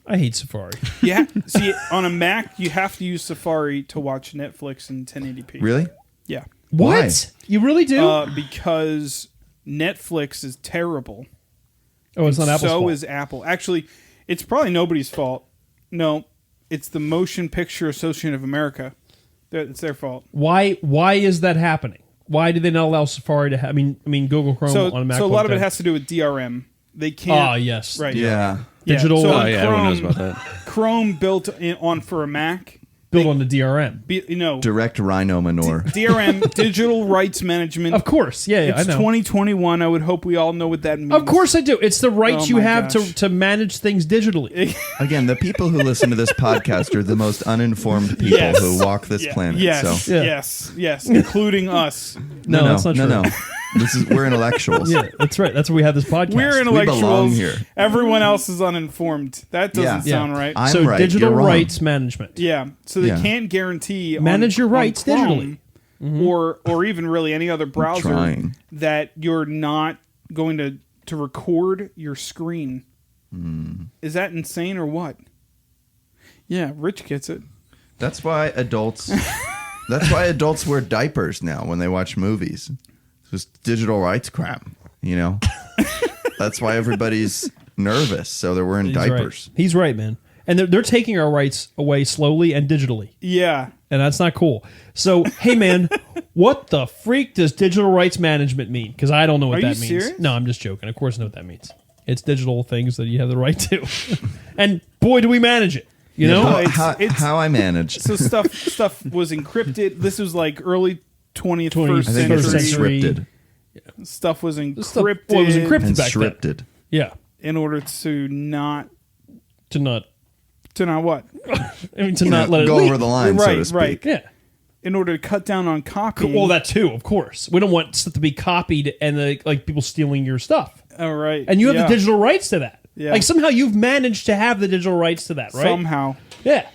I hate Safari. Yeah. See, on a Mac, you have to use Safari to watch Netflix in 1080p. Really? Yeah. What? You really do? Because Netflix is terrible Oh, it's not Apple's So fault. is Apple. Actually, it's probably nobody's fault. No, it's the Motion Picture Association of America. It's their fault. Why is that happening? Why do they not allow Safari to have? I mean, Google Chrome So, on a Mac. so a lot of it has to do with DRM. They can't. Ah, yes. Right. Yeah. Digital. So Oh on yeah, everyone knows Chrome- about that. Chrome built on for a Mac. built on the DRM. Direct rhino manure. DRM, Digital Rights Management. Of course. Yeah, It's I know. 2021. I would hope we all know what that means. Of course I do. It's the rights Oh you my have gosh. to manage things digitally. Again, the people who listen to this podcast are the most uninformed people Yes. who walk this planet. Yes, So. Yeah. yes, including us. No, that's not true. No. We're intellectuals. Yeah, that's right. That's why we have this podcast. We're belong intellectuals. here. Everyone else is uninformed. That doesn't Yeah. sound right. I'm so right, digital you're wrong. rights management. Yeah, so they Yeah. can't guarantee Manage your rights Chrome digitally. or even really any other browser trying. that you're not going to record your screen. Is that insane or what? Yeah, Rich gets it. That's why adults. That's why adults wear diapers now when they watch movies. It's just digital rights crap. You know. That's why everybody's nervous, so they're wearing He's diapers. Right. He's right, man. And they're taking our rights away slowly and digitally. Yeah. And that's not cool. So, hey, man, what the freak does digital rights management mean? Because I don't know what Are that you means. serious? No, I'm just joking. Of course I know what that means. It's digital things that you have the right to. And boy, do we manage it. You know? No, How I manage. So stuff was encrypted. This was like early 20th, 20th first I think it's century. encrypted Stuff was Stuff- encrypted. well, it was encrypted and back then. scripted. Yeah. in order to not To not what? to not let it go leak. over the line, so Right, to speak. right. Yeah. In order to cut down on copying. Well, that too, of course. We don't want stuff to be copied and like people stealing your stuff. All right. And you have Yeah. the digital rights to that. Yeah. Like somehow you've managed to have the digital rights to that, right?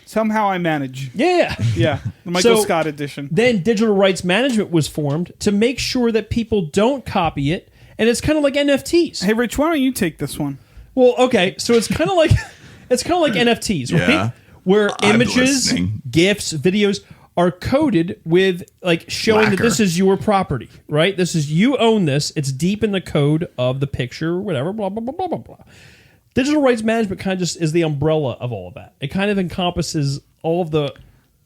Somehow I manage. Yeah. Yeah. The Michael So- Scott edition. Then digital rights management was formed to make sure that people don't copy it, and it's kind of like NFTs. Hey Rich, why don't you take this one? Well, okay, so it's kind of like NFTs, right? Yeah. Where I'm images, listening. GIFs, videos are coded with like showing that Lacquer. this is your property, right? This is you own this. It's deep in the code of the picture, or whatever, blah blah blah blah blah blah. Digital rights management kind of just is the umbrella of all of that. It kind of encompasses all of the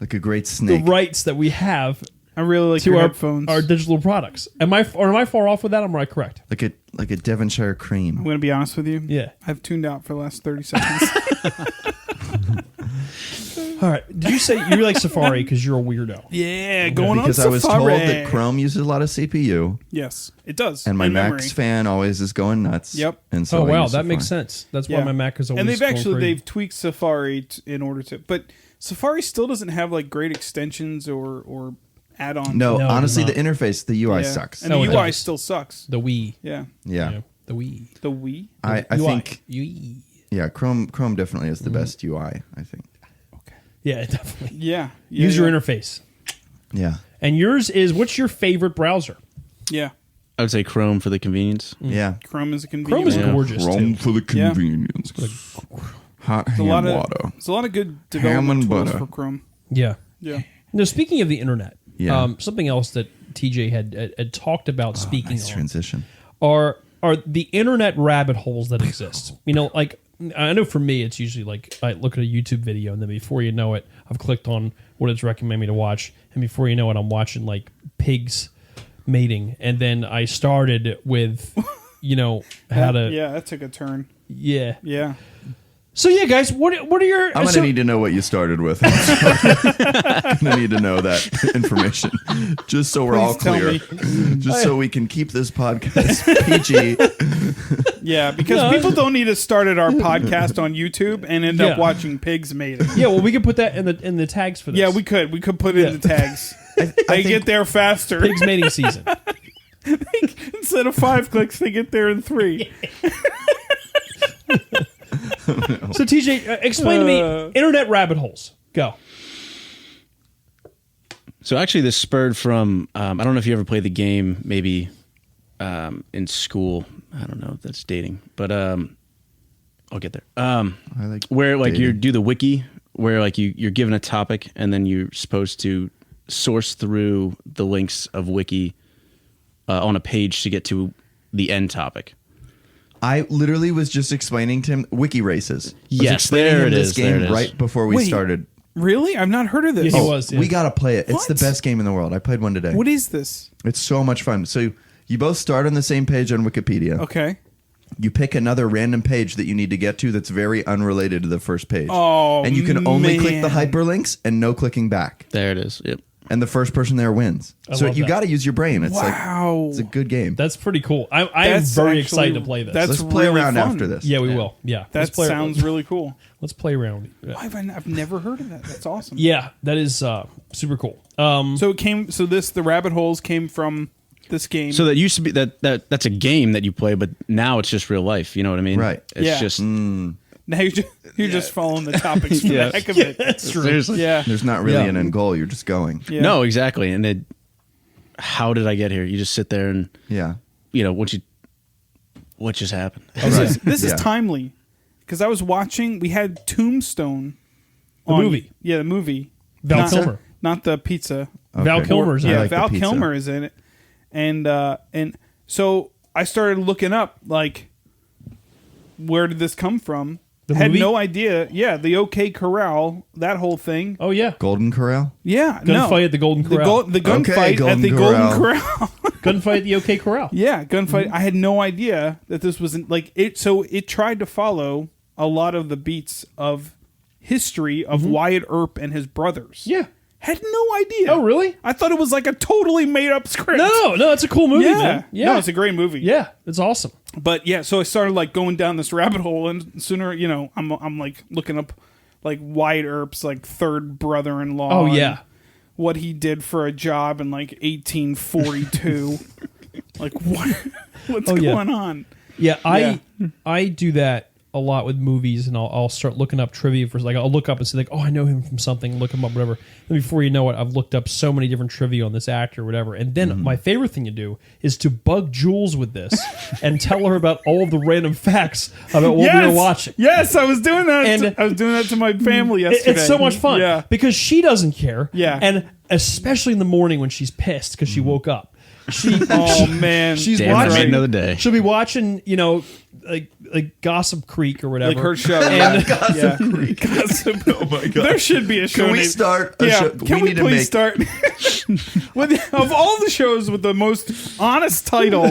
Like a great the snake. rights that we have I really like to your our headphones. our digital products. Am I far off with that? Am I correct? Like a Devonshire cream. I'm going to be honest with you. Yeah. I've tuned out for the last 30 seconds. All right. Did you say you like Safari because you're a weirdo? Yeah, going Because on I was Safari. told that Chrome uses a lot of CPU, Yes, it does. and my in Max memory. fan always is going nuts. Yep. And so Oh I wow, use that makes Safari. sense. That's Yeah. why my Mac is always. And they've going actually crazy. they've tweaked Safari in order to, but Safari still doesn't have like great extensions or add-ons. No, No, it honestly, the does interface, the UI Yeah. sucks. and No, the it UI does. still sucks. the Wii. Yeah, Yeah. The Wii. the Wii. I UI. think, Wii. yeah, Chrome definitely is the best UI, I think. Yeah, definitely. Yeah, User yeah. interface. Yeah. And yours is what's your favorite browser? Yeah, I would say Chrome for the convenience. Yeah. Chrome is a Chrome convenient. is Yeah. gorgeous Chrome too. for the Yeah. convenience. Hot There's a ham lot water. of there's a lot of good Ham development and tools butter. for Chrome. Yeah. Yeah, Now, speaking of the internet, Yeah. something else that TJ had talked about speaking Nice on transition. are the internet rabbit holes that exist. You know, like I know for me, it's usually like I look at a YouTube video and then before you know it, I've clicked on what it's recommending me to watch, and before you know it, I'm watching like pigs mating, and then I started with, you know, how to yeah, that took a turn. yeah. Yeah, So yeah, guys, what are your? I'm going to so- need to know what you started with. I'm going to need to know that information just so we're all Please tell clear. Just so we can keep this podcast PG. yeah, because No. people don't need to start at our podcast on YouTube and end Yeah. up watching pigs mating. Yeah, well, we could put that in the tags for this. Yeah, we could put it in the tags. They get there faster. pigs mating season. Instead of 5 clicks, they get there in 3. So TJ, explain to me internet rabbit holes. Go. So actually, this spurred from I don't know if you ever played the game, maybe in school. I don't know if that's dating, but I'll get there. I like Where like you dating. do the wiki, where like you're given a topic and then you're supposed to source through the links of wiki on a page to get to the end topic. I literally was just explaining to him Wiki Races. Yes, explaining there him it this is, game there it is. right before we Wait. started. Really? I've not heard of this. Yeah, he was. Yeah. We gotta play it. It's the What? best game in the world. I played one today. What is this? It's so much fun. So you both start on the same page on Wikipedia. Okay. You pick another random page that you need to get to that's very unrelated to the first page. Oh, and you can only click the man. hyperlinks and no clicking back. There it is. Yep. And the first person there wins. So love you that. got to use your brain. It's Wow. it's a good game. That's pretty cool. I am That's very actually- excited to play this. that's Let's play really around fun. after this. yeah, we will. Yeah, That let's play sounds really cool. Let's play around. Yeah, I've never heard of that. That's awesome. yeah, that is super cool. So it came. So the rabbit holes came from this game. So that used to be that's a game that you play, but now it's just real life. You know what I mean? Right. It's Yeah. just now you're just following the topics for Yeah. the heck of it. That's true. seriously. Yeah. There's not really Yeah. an end goal. You're just going. Yeah. No, exactly. And how did I get here? You just sit there and Yeah. what just happened? This is Yeah. timely because I was watching. We had Tombstone. The movie. Yeah, the movie. Val Not- Kilmer. Not the pizza. Val Okay. Kilmer's in I Yeah, it. like the Val pizza. Kilmer is in it, and so I started looking up like, where did this come from? The Had movie? no idea. Yeah, the OK Corral, that whole thing. Oh yeah, Golden Corral? Yeah, gunfight at the Golden Corral. The gunfight Okay, at Golden the Corral. Golden Corral. Gunfight at the OK Corral. Yeah, gunfight. Mm-hmm. I had no idea that this wasn't like it. So it tried to follow a lot of the beats of history of Wyatt Earp and his brothers. Mm-hmm. Yeah. Had no idea. Oh really? I thought it was like a totally made up script. No, it's a cool movie, Yeah. man. Yeah, No, it's a great movie. yeah, it's awesome. But yeah, so I started like going down this rabbit hole, and sooner, I'm like looking up like Wyatt Earp's like third brother-in-law. Oh and yeah, what he did for a job in like 1842. Like what's Oh, yeah. going on? yeah. I do that a lot with movies, and I'll start looking up trivia for like I'll look up and say like, oh, I know him from something. Look him up, whatever. And before you know it, I've looked up so many different trivia on this actor, or whatever. And then my favorite thing to do is to bug Jules with this and tell her about all of the random facts about what we were watching. Yes, I was doing that. And- I was doing that to my family yesterday. It's so much fun. Yeah. Because she doesn't care. Yeah. And especially in the morning when she's pissed because she woke up. Oh man, She's Damn, I watching. made another day. She'll be watching, like Gossip Creek or whatever. like her show. And yeah. Gossip. Oh my God. There should be a show. Can we named- start a Yeah, show? can we need to please make start? Of all the shows with the most honest title,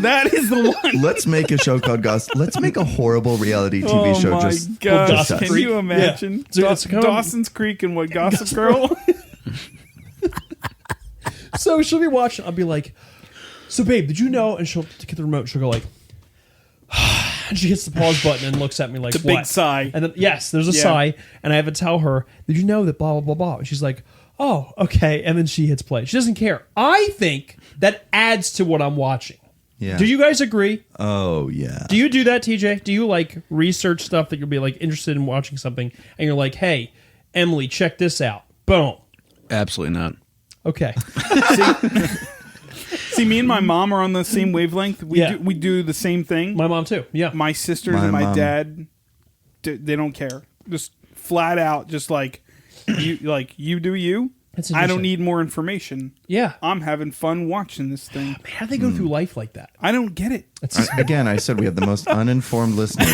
that is the one. Let's make a show called Goss. Let's make a horrible reality TV Oh show my just gosh! just us. Can Creek. you imagine? Yeah. It's kind of- Dawson's Creek and what Gossip Girl? so she'll be watching. I'll be like, so babe, did you know? And she'll get the remote. She'll go like, and she hits the pause button and looks at me like, It's a what? big sigh. And then yes, there's a Yeah. sigh, and I have to tell her, did you know that blah blah blah blah? And she's like, oh okay, and then she hits play. She doesn't care. I think that adds to what I'm watching. Yeah. Do you guys agree? Oh yeah. Do you do that, TJ? Do you like research stuff that you'll be like interested in watching something, and you're like, hey, Emily, check this out. Boom. Absolutely not. Okay. See, me and my mom are on the same wavelength. Yeah. We do the same thing. My mom too. Yeah. My sisters My and my mom. dad, they don't care. Just flat out, just like you do you. That's I don't interesting. need more information. Yeah. I'm having fun watching this thing. How do they go through life like that? I don't get it. That's Again, I said we have the most uninformed listeners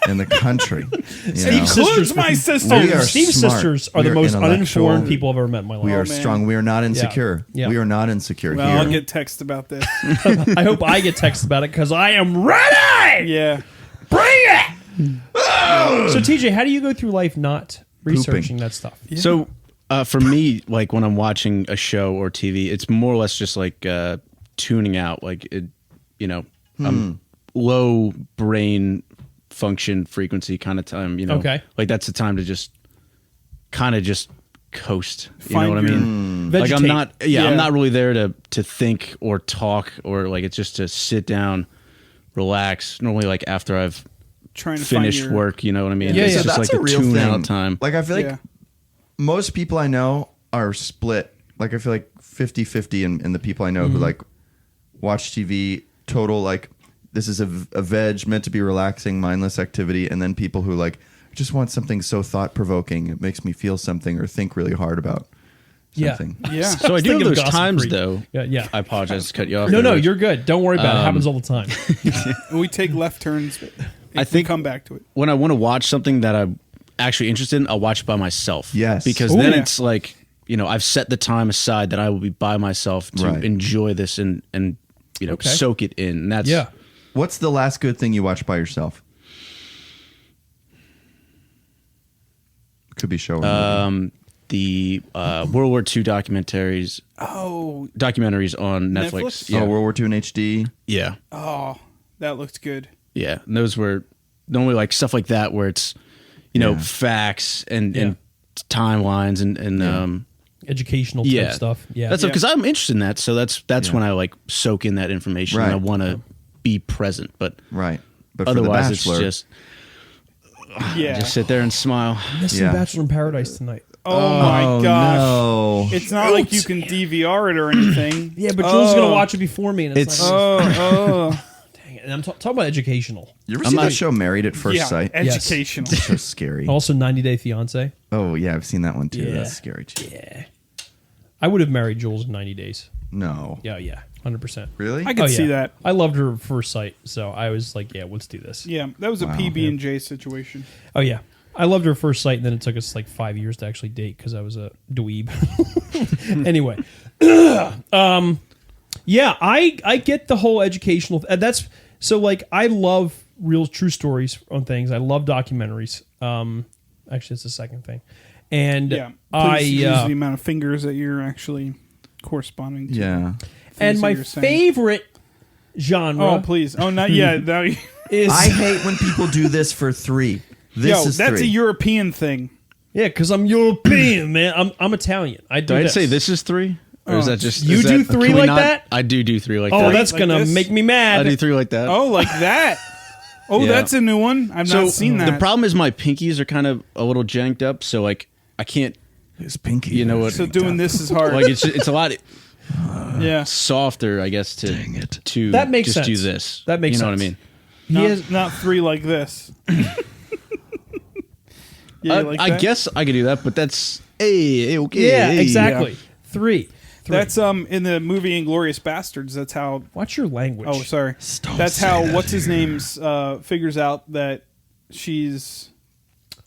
in the country. You know? Includes my sisters. We are Steve's smart. sisters are We the are most intellectual. uninformed people I've ever met in my life. We are man. strong. We are not insecure. Yeah. We are not insecure Well, here. I'll get text about this. I hope I get texts about it because I am ready. Yeah. Bring it. So TJ, how do you go through life not researching that stuff? So for me, like when I'm watching a show or TV, it's more or less just like tuning out. Like it, I'm low brain function frequency kind of time. Okay. Like that's the time to just kind of just coast. You Find know what I your- mean? Like I'm Vegetate. not. Yeah. I'm not really there to think or talk or like it's just to sit down, relax. Normally, like after I've Trying to finished find your, work, you know what I mean? Yeah, It's yeah. just That's like a the real tune thing. out time. Like I feel like Yeah. most people I know are split. Like I feel like 50-50 in the people I know who like watch TV total like this is a veg meant to be relaxing, mindless activity, and then people who like just want something so thought provoking it makes me feel something or think really hard about Yeah. something. Yeah. So I do Thinking have of those Gossip times Creek. though. Yeah. I apologize to cut you off. No, there, no, Rich. you're good. Don't worry about it. It happens all the time. We take left turns. I think come back to it. when I want to watch something that I'm actually interested in, I'll watch it by myself. Yes. Because Ooh, then yeah. it's like, I've set the time aside that I will be by myself to Right. enjoy this and Okay. soak it in. And that's Yeah. What's the last good thing you watched by yourself? Could be show. Or movie. the World War II documentaries Oh, on Netflix. Netflix? Yeah. Oh, World War II in HD. Yeah. oh, that looks good. Yeah. And those were normally like stuff like that where it's, Yeah. facts and Yeah. timelines and Educational type yeah stuff. Yeah. That's because I'm interested in that. So that's Yeah. when I like soak in that information. Right. And I want to be present, but Right. But otherwise for it's The Bachelor, just Yeah. just sit there and smile. Missing Yeah. Bachelor in Paradise tonight. Oh my oh, gosh. no. It's not like you can DVR it or anything. Yeah, but Jules is going to watch it before me. And it's It's- like, Oh, dang it. And I'm talking about educational. You ever I'm see not- that show Married at First yeah, Sight? educational. It's so scary. Also, 90 Day Fiance. Oh yeah, I've seen that one too. Yeah. That's scary too. Yeah. I would have married Jules in 90 days. No. Yeah. 100%. Really? I could see that. I loved her at first sight, so I was like, yeah, let's do this. Yeah, that was a Wow. PB&J situation. Oh, yeah. I loved her at first sight, and then it took us like 5 years to actually date because I was a dweeb. Anyway. Yeah, I get the whole educational... that's so, like, I love real true stories on things. I love documentaries. Actually, it's the second thing. And Yeah, I... please use the amount of fingers that you're actually corresponding to. Yeah. things and that my you're saying. favorite genre Oh, please. Oh, not yet. Now you- is... I hate when people do this for 3. This Yo, is that's 3. a European thing. Yeah, because I'm European, man. I'm Italian. I do Did I this. say this is 3? Or is that just You is do that, 3 can we like not- that? I do 3 like Oh, that. that's Like gonna this? make me I mad. do 3 like that. Oh, like that. Oh, Yeah. that's a new one. I've so not seen that. the problem is my pinkies are kind of a little janked up, so like I can't. His pinky. You know what? So doing this is hard. Like it's a lot yeah. softer, I guess. Dang it. To That makes just do sense. this. That makes you know sense. what I mean. He Not, is, not 3 like this. Yeah, you like I that? guess I could do that, but that's okay. yeah, hey. exactly. 3. That's in the movie Inglourious Bastards. That's how. Watch your language. Oh, sorry. Don't That's say how that. what's his name's figures out that she's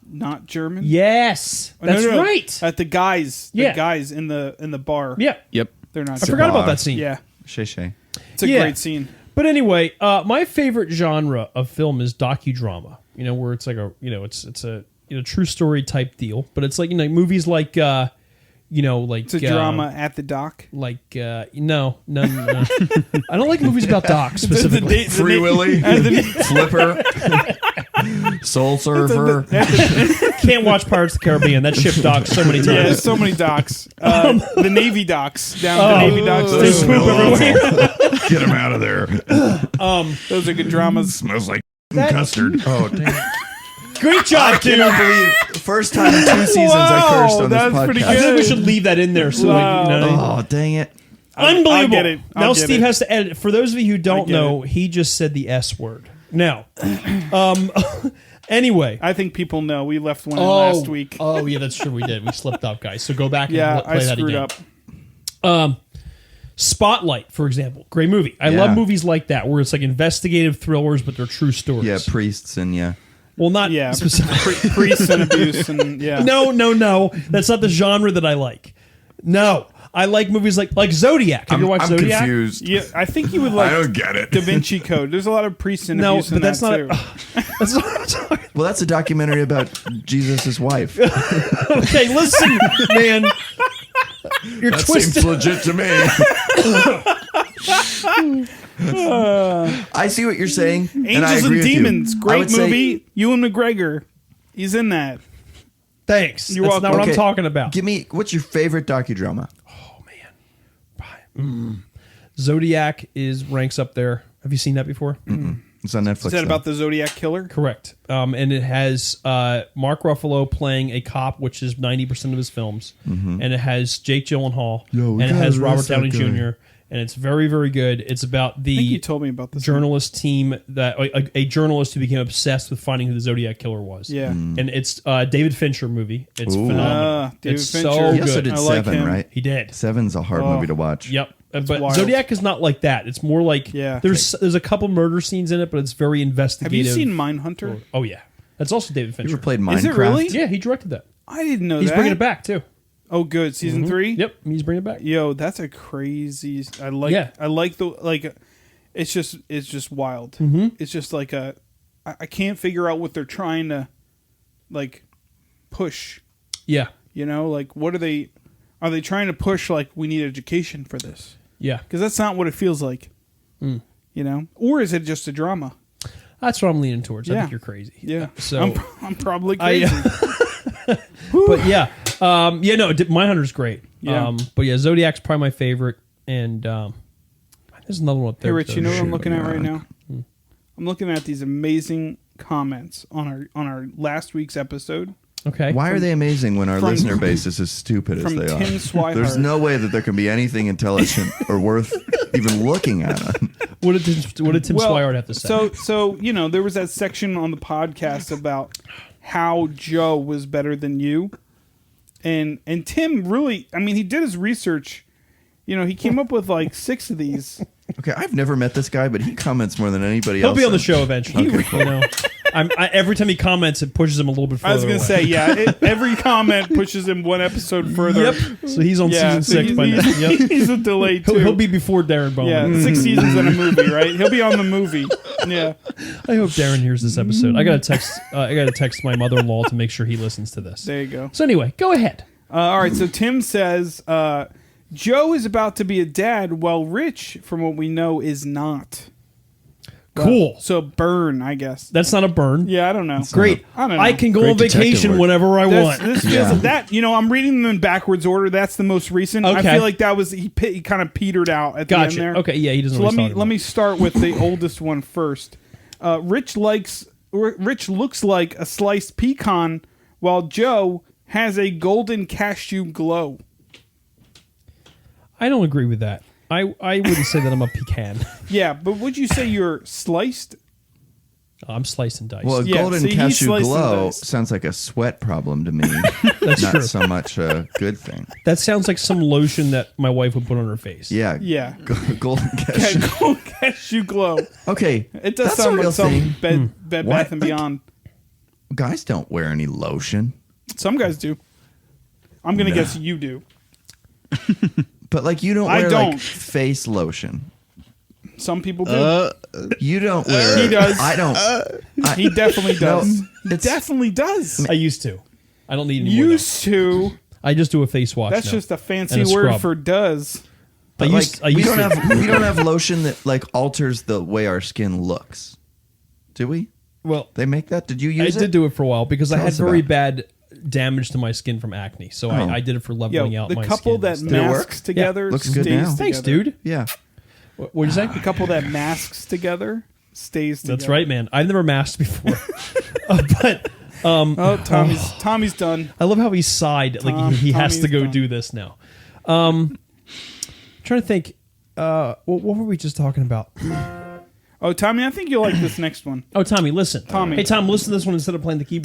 not German. Yes, Oh, no, that's no, no. right. At the guys Yeah. in the bar. Yeah, Yep. They're not. I forgot bar. about that scene. Yeah, Shay. it's a Yeah. great scene. But anyway, my favorite genre of film is docudrama. You know, where it's like a, it's a true story type deal. But it's like movies like, like It's a drama at the dock. Like no. I don't like movies about docs specifically. Free Willy, Flipper, Soul Surfer. Can't watch Pirates of the Caribbean. That ship docks so many Yeah, times. so many docks. The Navy docks down the Navy docks. They too. poop everywhere. Get him out of there. Those are good dramas. Smells like custard. Oh, dang it. Great I job, dude. cannot believe first time in 2 seasons I Wow, cursed on this that's podcast. pretty I feel like we good. should leave that in there. So Wow. Oh, dang it. unbelievable. I'll get it. Now I'll get Steve it. has to edit. For those of you who don't get know, it. he just said the S word. Now, anyway. I think people know. We left one in last week. Oh, yeah, that's true. We did. We slipped up, guys. So go back Yeah, and play I that screwed again. up. Spotlight, for example. Great movie. I Yeah. love movies like that where it's like investigative thrillers, but they're true stories. Yeah, priests and yeah. Well, not Yeah, specifically. priests and abuse and yeah. No. That's not the genre that I like. No. I like movies like Zodiac. Have you watched I'm Zodiac? confused. Yeah, I think you would like get it. Da Vinci Code. There's a lot of priests and No, abuse in but that's that not. too. That's not what I'm talking. Well, that's a documentary about Jesus' wife. Okay, listen, man. You're That twisted. seems legit to me. I see what you're saying. and I Angels agree and with you. Demons. I Great would say- movie. Ewan McGregor. He's in that. Thanks. You're That's welcome. not what Okay, I'm talking about. Give me, what's your favorite docudrama? Zodiac ranks up there. Have you seen that before? It's on Netflix. Is that though. about the Zodiac Killer? Correct. And it has Mark Ruffalo playing a cop, which is 90% of his films. And it has Jake Gyllenhaal. Yo, we and it gotta has Robert arrest that Downey guy. Jr. and it's very, very good. It's about I think you the told me about this. journalist team that a journalist who became obsessed with finding who the Zodiac killer was. Yeah. And it's a David Fincher movie. It's phenomenal. David it's Fincher. so He also good. did I like 7, him. right? He did. 7's a hard movie to watch. Yep. But wild. Zodiac is not like that. It's more like Yeah. there's a couple murder scenes in it, but it's very Have investigative. you seen Mindhunter? Oh yeah, that's also David You Fincher. ever played Minecraft? Is it really? Yeah, he directed that. I didn't know He's that. bringing it back too. Oh, good. Season 3? Yep, he's bringing it back. Yo, that's a crazy. I like. Yeah. I like the like. It's just wild. It's just like I can't figure out what they're trying to, like, push. Yeah, You know, like what are they? Are they trying to push like we need education for this? yeah. Because that's not what it feels like. You know, or is it just a drama? That's what I'm leaning towards. I Yeah. think you're crazy. Yeah. So, I'm probably crazy. but yeah, no, Mindhunter's great. Yeah. But yeah, Zodiac's probably my favorite, and there's another one up Hey, there. Rich, you know what I'm Shoot, looking at right yeah. now? I'm looking at these amazing comments on our last week's episode. Okay. Why are they amazing when our from- listener base is as stupid as from they Tim are? Swihart. There's no way that there can be anything intelligent or worth even looking at. What did Tim Swihart have to say? So you know, there was that section on the podcast about how Joe was better than you, and Tim really, I mean, he did his research. You know, he came up with like 6 of these. Okay, I've never met this guy, but he comments more than anybody He'll else. be on the show eventually. Okay, cool. You know, every time he comments, it pushes him a little bit further. I was going to away. say, yeah, every comment pushes him one episode further. Yep. So he's on Yeah, season so 6 by now. Yep. He's a delay too. He'll be before Darren Bowman. Yeah, 6 seasons in a movie, right? He'll be on the movie. Yeah. I hope Darren hears this episode. I gotta text my mother-in-law to make sure he listens to this. There you go. So anyway, go ahead. All right, so Tim says Joe is about to be a dad, while Rich, from what we know, is not. Cool. So burn, I guess. That's not a burn. Yeah, I don't know. Great. I don't know. I can go Great on detective vacation work. whenever I want. This feels Yeah. that, you know, I'm reading them in backwards order. That's the most recent. I Okay. feel like that was he kind of petered out at the end Gotcha. there. Okay. Yeah, he doesn't. So know what he's let talking me about. start with the oldest one first. Rich looks like a sliced pecan, while Joe has a golden cashew glow. I don't agree with that. I wouldn't say that I'm a pecan. Yeah, but would you say you're sliced? I'm sliced and diced. Well, a Yeah, golden see, he's cashew slicing glow dice. sounds like a sweat problem to me. That's Not true. so much a good thing. That sounds like some lotion that my wife would put on her face. Yeah. Yeah. Golden cashew. Golden cashew glow. Okay. It does that's sound a real like some thing. Bed What? Bath and Beyond. Guys don't wear any lotion. Some guys do. I'm gonna guess you do. But like you don't I wear don't. like face lotion. Some people do. You don't wear He does. I don't. He definitely does. No, He definitely does. I used to. I don't need any more. Used to. I just do a face wash. That's now. just a fancy And a word scrub. for does. But I used we don't to. have we don't have lotion that like alters the way our skin looks. Do we? Well, They make that? Did you I use it? did do it for a while because I Tell had us very about bad damage to my skin from acne. So Oh. I did it for leveling Yo, out the my couple skin. that and Did it stuff. work? masks together Looks good stays now. Thanks, together. dude. Yeah. What'd you say? The couple that masks together stays together. That's right, man. I've never masked before. But Oh, Tommy's done. I love how he sighed. Like he has to Tommy's go done. do this now. Trying to think. What were we just talking about? Oh, Tommy, I think you'll like this next one. Oh, Tommy, listen. Tommy. Hey, Tom, listen to this one instead of playing the keyboard.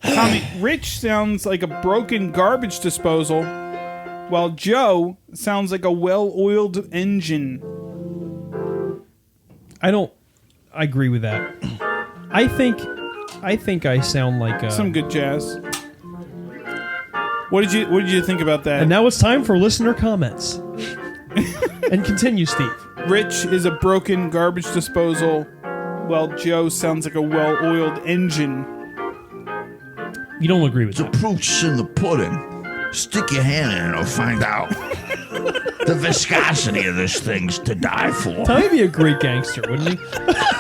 Tommy, Rich sounds like a broken garbage disposal, while Joe sounds like a well-oiled engine. I agree with that. I think I sound like Some good jazz. What did you think about that? And now it's time for listener comments. And continue, Steve. Rich is a broken garbage disposal, while Joe sounds like a well-oiled engine. You don't agree with that. Proof's in the pudding. Stick your hand in it and find out. The viscosity of this thing's to die for. Tommy'd be a great gangster, wouldn't he?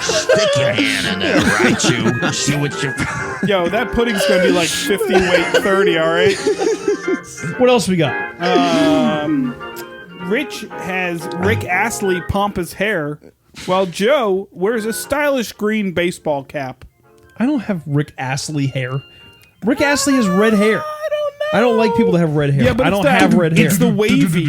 Stick your hand in there, right, you? See what you... Yo, that pudding's gonna be like 50 weight 30, all right? What else we got? Rich has Rick Astley pompous hair, while Joe wears a stylish green baseball cap. I don't have Rick Astley hair. Rick Astley has red hair. I don't like people that have red hair. Yeah, but I it's don't that- have red hair. It's the wavy.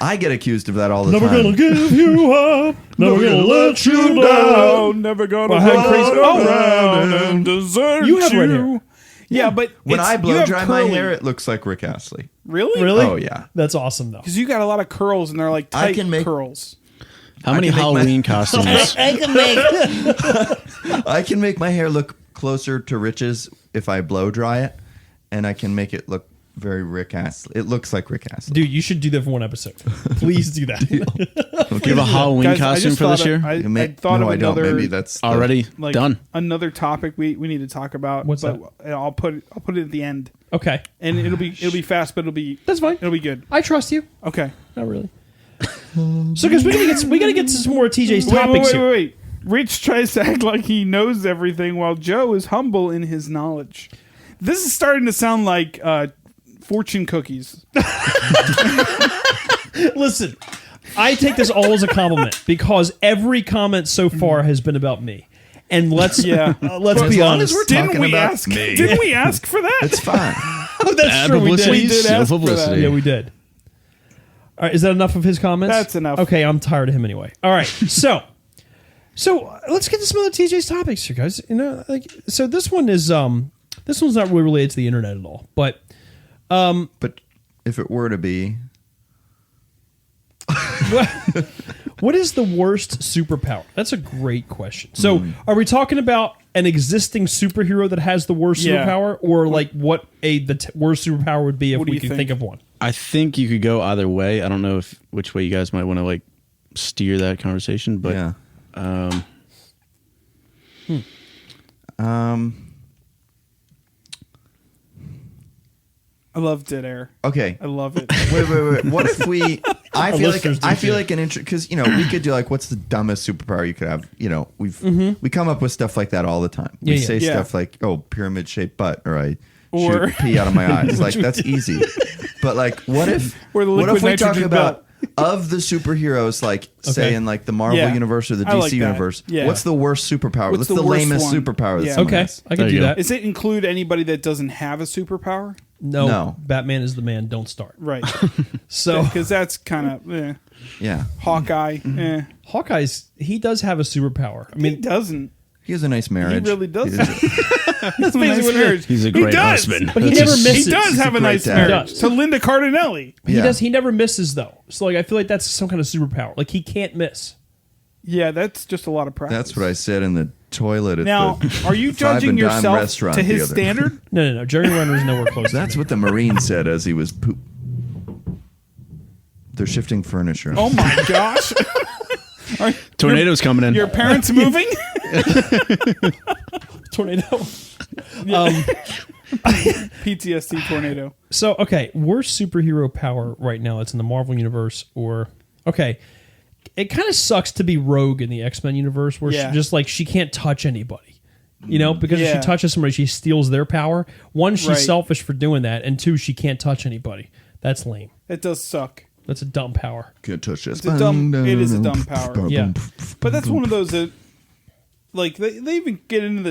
I get accused of that all the Never time. gonna give you up. Never gonna let you down. Never gonna Well, I had crazy- around and desert You have red hair. Yeah, but When it's- I you blow have dry my curly. hair, it looks like Rick Astley. Really? Really? Oh, yeah. That's awesome though. Because you got a lot of curls and they're like I tight can make- curls. How many can make my- Halloween costumes? I can make my hair look closer to Rich's if I blow dry it, and I can make it look very Rick Astley. It looks like Rick Astley. Dude, you should do that for one episode. Please do that. Do you have a Halloween Guys, I costume just for this thought year? of- I You may- thought no, of I don't. another Maybe that's the- Already like done. another topic we need to talk about. What's but I'll put it at the end, Okay. and it'll be fast, but That's fine. it'll be good. I trust you. Okay. Not really. So, because we gotta get to some more of TJ's topics here. Wait. Rich tries to act like he knows everything, while Joe is humble in his knowledge. This is starting to sound like fortune cookies. Listen, I take this all as a compliment because every comment so far has been about me. And let's be As long as honest. we're Didn't talking we about ask? me. Didn't we ask for that? It's fine. Oh, that's Bad true. We publicity, did. did still ask for that. publicity. Yeah, we did. All right, is that enough of his comments? That's enough. Okay, I'm tired of him anyway. All right, so let's get to some other TJ's topics here, guys. You know, like so this one is this one's not really related to the internet at all, but But if it were to be, what is the worst superpower? That's a great question. So, are we talking about an existing superhero that has the worst Yeah. superpower, or like what the worst superpower would be if What do we you could think? think of one? I think you could go either way. I don't know which way you guys might want to like steer that conversation, but yeah. I love dead air. Okay. I love it. Wait. What if we? I feel listeners do like too. an intro because we could do like what's the dumbest superpower you could have. We come up with stuff like that all the time. We Yeah, yeah. say Yeah. stuff like pyramid shaped butt or I Or- shoot pee out of my eyes. Like that's easy. But like what if Or the what liquid if we talk nitrogen about of the superheroes like say Okay. in like the Marvel Yeah. universe or the I DC like that. universe? Yeah. What's the worst superpower? What's What's the the worst lamest one? superpower? That Yeah. someone Okay, has? I can There do you go. that. Does it include anybody that doesn't have a superpower? No, Batman is the man. Don't start. Right. So Because that's kind of Yeah. Hawkeye. Hawkeye's he does have a superpower. I He mean, doesn't. He has a nice marriage. He really does. He has That's basically what it is. he's a He great does. husband. but he never misses. He does He's have a a great nice dad. marriage He does. to Linda Cardinelli. He Yeah. does. He never misses though. So like I feel like that's some kind of superpower. Like he can't miss. Yeah, that's just a lot of practice. That's what I said in the toilet at Now, the are you Five judging and Dime yourself restaurant to the his other- standard? No. Jerry Renner's nowhere close. That's to me. what the Marine said as he was poop. They're shifting furniture. Oh my gosh! Tornado's coming in. Your parents moving? tornado. PTSD tornado. So okay, worst superhero power right now that's in the Marvel universe, or okay, it kind of sucks to be Rogue in the X-Men universe, where Yeah. she just like she can't touch anybody, because if Yeah. she touches somebody, she steals their power. One, she's Right. selfish for doing that, and two, she can't touch anybody. That's lame. It does suck. That's a dumb power. Can't touch this. It is a dumb power. Yeah. But that's one of those that, like, they even get into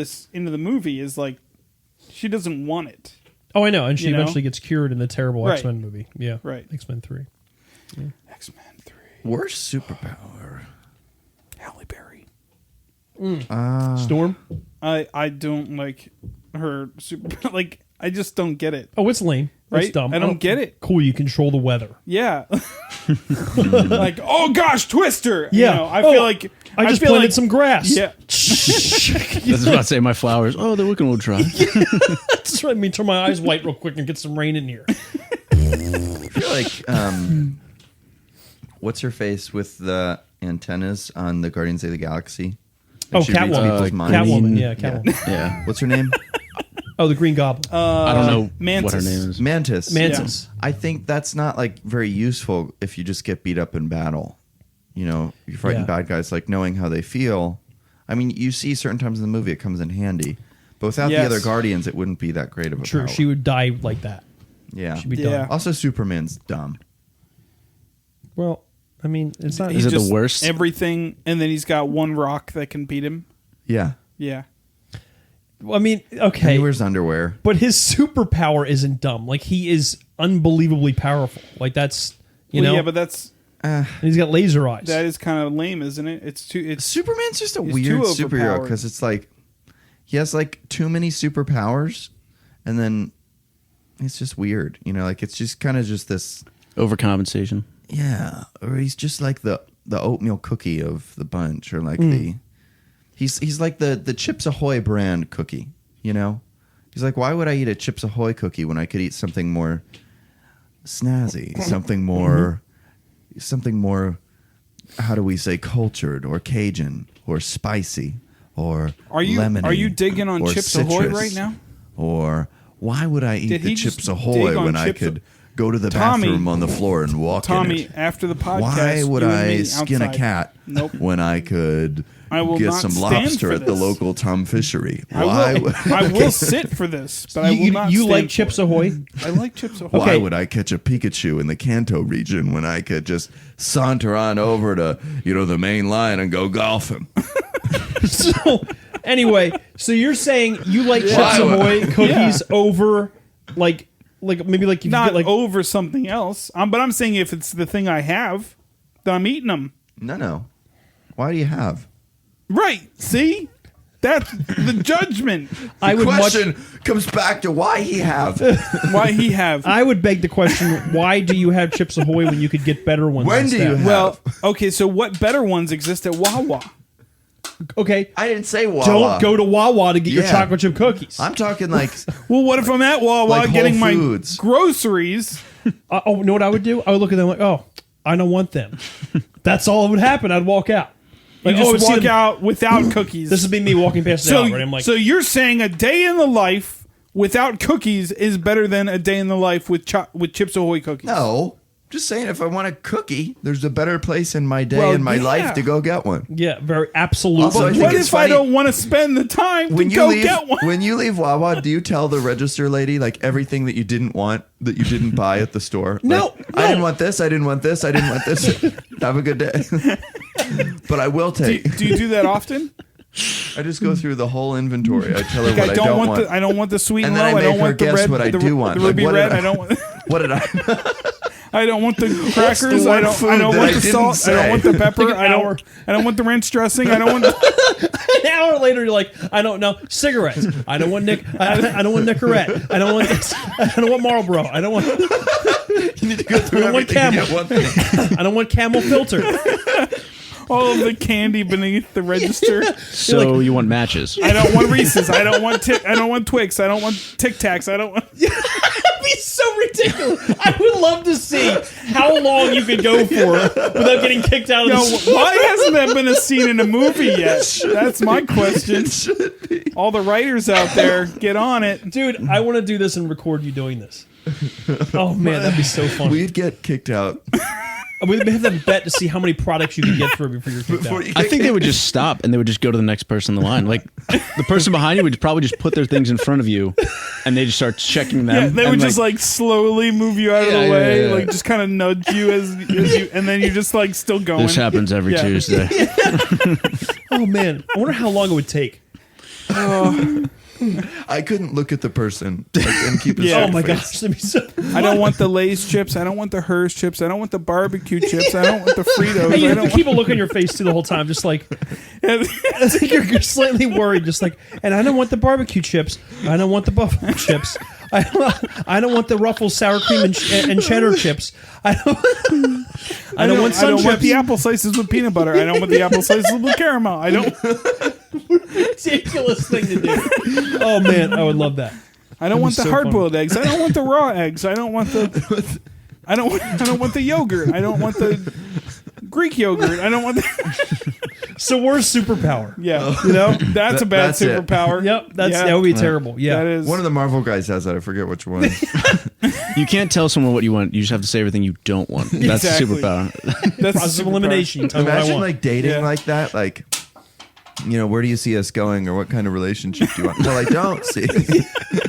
the movie is like, she doesn't want it. Oh, I know, and she You know? eventually gets cured in the terrible Right. X-Men movie. Yeah, Right. X-Men 3. X-Men 3. Worst superpower. Halle Berry. Storm. I don't like her super. Like, I just don't get it. Oh, it's lame. That's Right? dumb. I don't get it. Cool, you control the weather. Yeah. Like, oh gosh, Twister. Yeah. You know, I Oh, feel like I just feel planted like, some grass. Yeah. I was about to say my flowers. Oh, they're looking a little dry. Just let me turn my eyes white real quick and get some rain in here. I feel like what's her face with the antennas on the Guardians of the Galaxy? Oh, She reads Catwoman. people's minds. Catwoman. Yeah, Catwoman. Yeah. What's her name? Oh, the Green Goblin. I don't know Mantis. what her name is. Mantis. Mantis. I think that's not like very useful if you just get beat up in battle. You're fighting Yeah. bad guys, like knowing how they feel. I mean, you see certain times in the movie it comes in handy, but without Yes. the other Guardians, it wouldn't be that great of a True, power. she would die like that. Yeah. She'd be Yeah. done. Also, Superman's dumb. Well, I mean, it's not. Is He's it the just worst? Everything, and then he's got one rock that can beat him. Yeah. Yeah. I mean, And okay, he wears underwear. but his superpower isn't dumb. Like he is unbelievably powerful. Like that's Yeah, but that's and he's got laser eyes. That is kind of lame, isn't it? It's too. It's Superman's just a He's weird too superhero overpowered. because it's like he has like too many superpowers, and then it's just weird. You know, like it's just kind of just this. Overcompensation. Yeah, or he's just like the oatmeal cookie of the bunch, or like he's like the Chips Ahoy brand cookie. You know, he's like, why would I eat a Chips Ahoy cookie when I could eat something more snazzy, something more, how do we say, cultured or Cajun or spicy or Are you lemony digging on or Chips Ahoy citrus? right now? Or why would I eat Did the he Chips just Ahoy dig on when I Chips- could go to the Tommy- bathroom on the floor and walk in Tommy, it? after the podcast, Why would you and I me skin a outside. cat Nope. when I could I will get not some stand lobster for at the this. local Tom Fishery? I will, would I will sit for this, but I will not. You stand like for Chips it. Ahoy? I like Chips Ahoy. Why would I catch a Pikachu in the Kanto region when I could just saunter on over to, the main line and go golfing? So anyway, so you're saying you like Chips Why would Ahoy cookies over like maybe like if Not you get like over something else. But I'm saying if it's the thing I have, then I'm eating them. No. Why do you have? Right. See? That's the judgment. I would much Question comes back to why he have. Why he have. I would beg the question, why do you have Chips Ahoy when you could get better ones? When do instead? you have- Well, okay, so what better ones exist at Wawa? Okay, I didn't say Wawa. don't go to Wawa to get your Yeah. chocolate chip cookies. I'm talking like Well, what if I'm at Wawa Like Whole getting my Foods. groceries? Oh, you know what I would do? I would look at them like, oh, I don't want them. That's all that would happen. I'd walk out. You Like, I would just see walk them- out without cookies. This would be me walking past the so, Albert. I'm like, so you're saying a day in the life without cookies is better than a day in the life with Chips Ahoy cookies? no. Just saying, if I want a cookie, there's a better place in my day Well, and my yeah. life to go get one. yeah, very absolutely. Also, I think What it's if I funny- don't want to spend the time to When you go leave, get one? when you leave Wawa, do you tell the register lady like everything that you didn't want, that you didn't buy at the store? No, Like, I no. didn't want this. I didn't want this. I didn't want this. Have a good day. But I will take. Do you do that often? I just go through the whole inventory. I tell her what I I don't want want. the I don't want the sweet And and then I low. I make don't her want the guess red. what I the, do want. The Like, ruby what did red. I- I don't want. What did I? I don't want the the crackers. I one don't. food I don't that want I the didn't salt. I don't say? want the pepper. Like an hour. I don't want the ranch dressing. I don't want. An hour later, you're like, I don't know cigarettes. I don't want I don't want Nicorette. I don't want this. I don't want Marlboro. I don't want. You need to go through I don't want everything. Camel. You get one thing. I don't want Camel filter. all of the candy beneath the register. So you want matches? I don't want Reese's. I don't want I don't want Twix. I don't want Tic Tacs. I don't want. That'd be so ridiculous. I would love to see how long you could go for without getting kicked out of Yo, the store. why hasn't that been a scene in a movie yet? That's my question. It should be. All the writers out there, get on it. Dude, I want to do this and record you doing this. Oh man, that'd be so fun. We'd get kicked out We'd have to bet to see how many products you could get through before you're kicked before out. you I get think they kicked would just stop and they would just go to the next person in the line. Like the person behind you would probably just put their things in front of you, and they just start checking them. Yeah, they would and, just like slowly move you out of Yeah, the yeah, way, yeah. like just kind of nudge you as you, and then you're just like still going. This happens every Yeah. Tuesday. Oh man, I wonder how long it would take. I couldn't look at the person and keep a Yeah. Oh straight my face. gosh, that'd be so. I don't want the Lay's chips. I don't want the Hers chips. I don't want the barbecue chips. I don't want the Fritos. And you I have don't to keep a look on your face too the whole time, just like I think you're slightly worried, just like. And I don't want the barbecue chips. I don't want the buffalo chips. I don't want the Ruffles sour cream and cheddar chips. I don't want I don't sun want the chips. apple slices with peanut butter. I don't want the apple slices with caramel. I don't. Ridiculous thing to do. Oh man, I would love that. I don't want the so hard boiled eggs. I don't want the raw eggs. I don't want the. I don't want the yogurt. I don't want the Greek yogurt. I don't want the. So we're superpower. Yeah, you know that's a bad That's it. superpower. Yep, Yeah. that would be terrible. Yeah, That is One of the Marvel guys has that. I forget which one. You can't tell someone what you want. You just have to say everything you don't want. That's Exactly. a superpower. that's process of superpower. elimination. You tell me what I Imagine want. like dating Yeah. like that. Like, where do you see us going, or what kind of relationship do you want? Well, I don't see.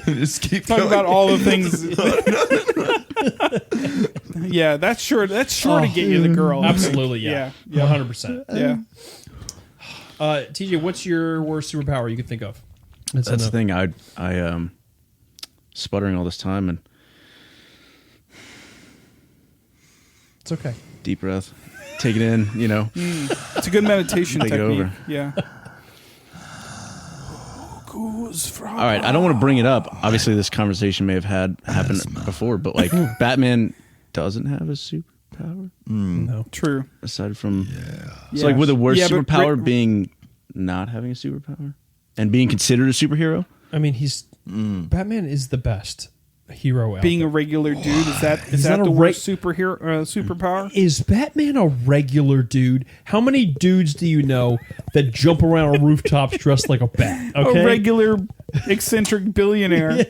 Just keep Talk going. about all the things. Yeah, that's sure. That's sure to get you the girl. Absolutely, yeah, Yeah. 100%. Yeah. TJ, what's your worst superpower you could think of? That's the thing. I sputtering all this time, and It's okay. Deep breath. Take it in, you know. It's a good meditation Take it technique. over. Yeah. All right, I don't want to bring it up. Obviously, this conversation may have happened before, but like Batman doesn't have a superpower No. True. aside from. Yeah. So like, would the worst Yeah, but superpower Rick- being not having a superpower and being considered a superhero? I mean, Batman is the best hero out being there. a regular dude, is that He's not the a worst superpower? Is Batman a regular dude? How many dudes do you know that jump around on rooftops dressed like a bat? Okay? A regular eccentric billionaire.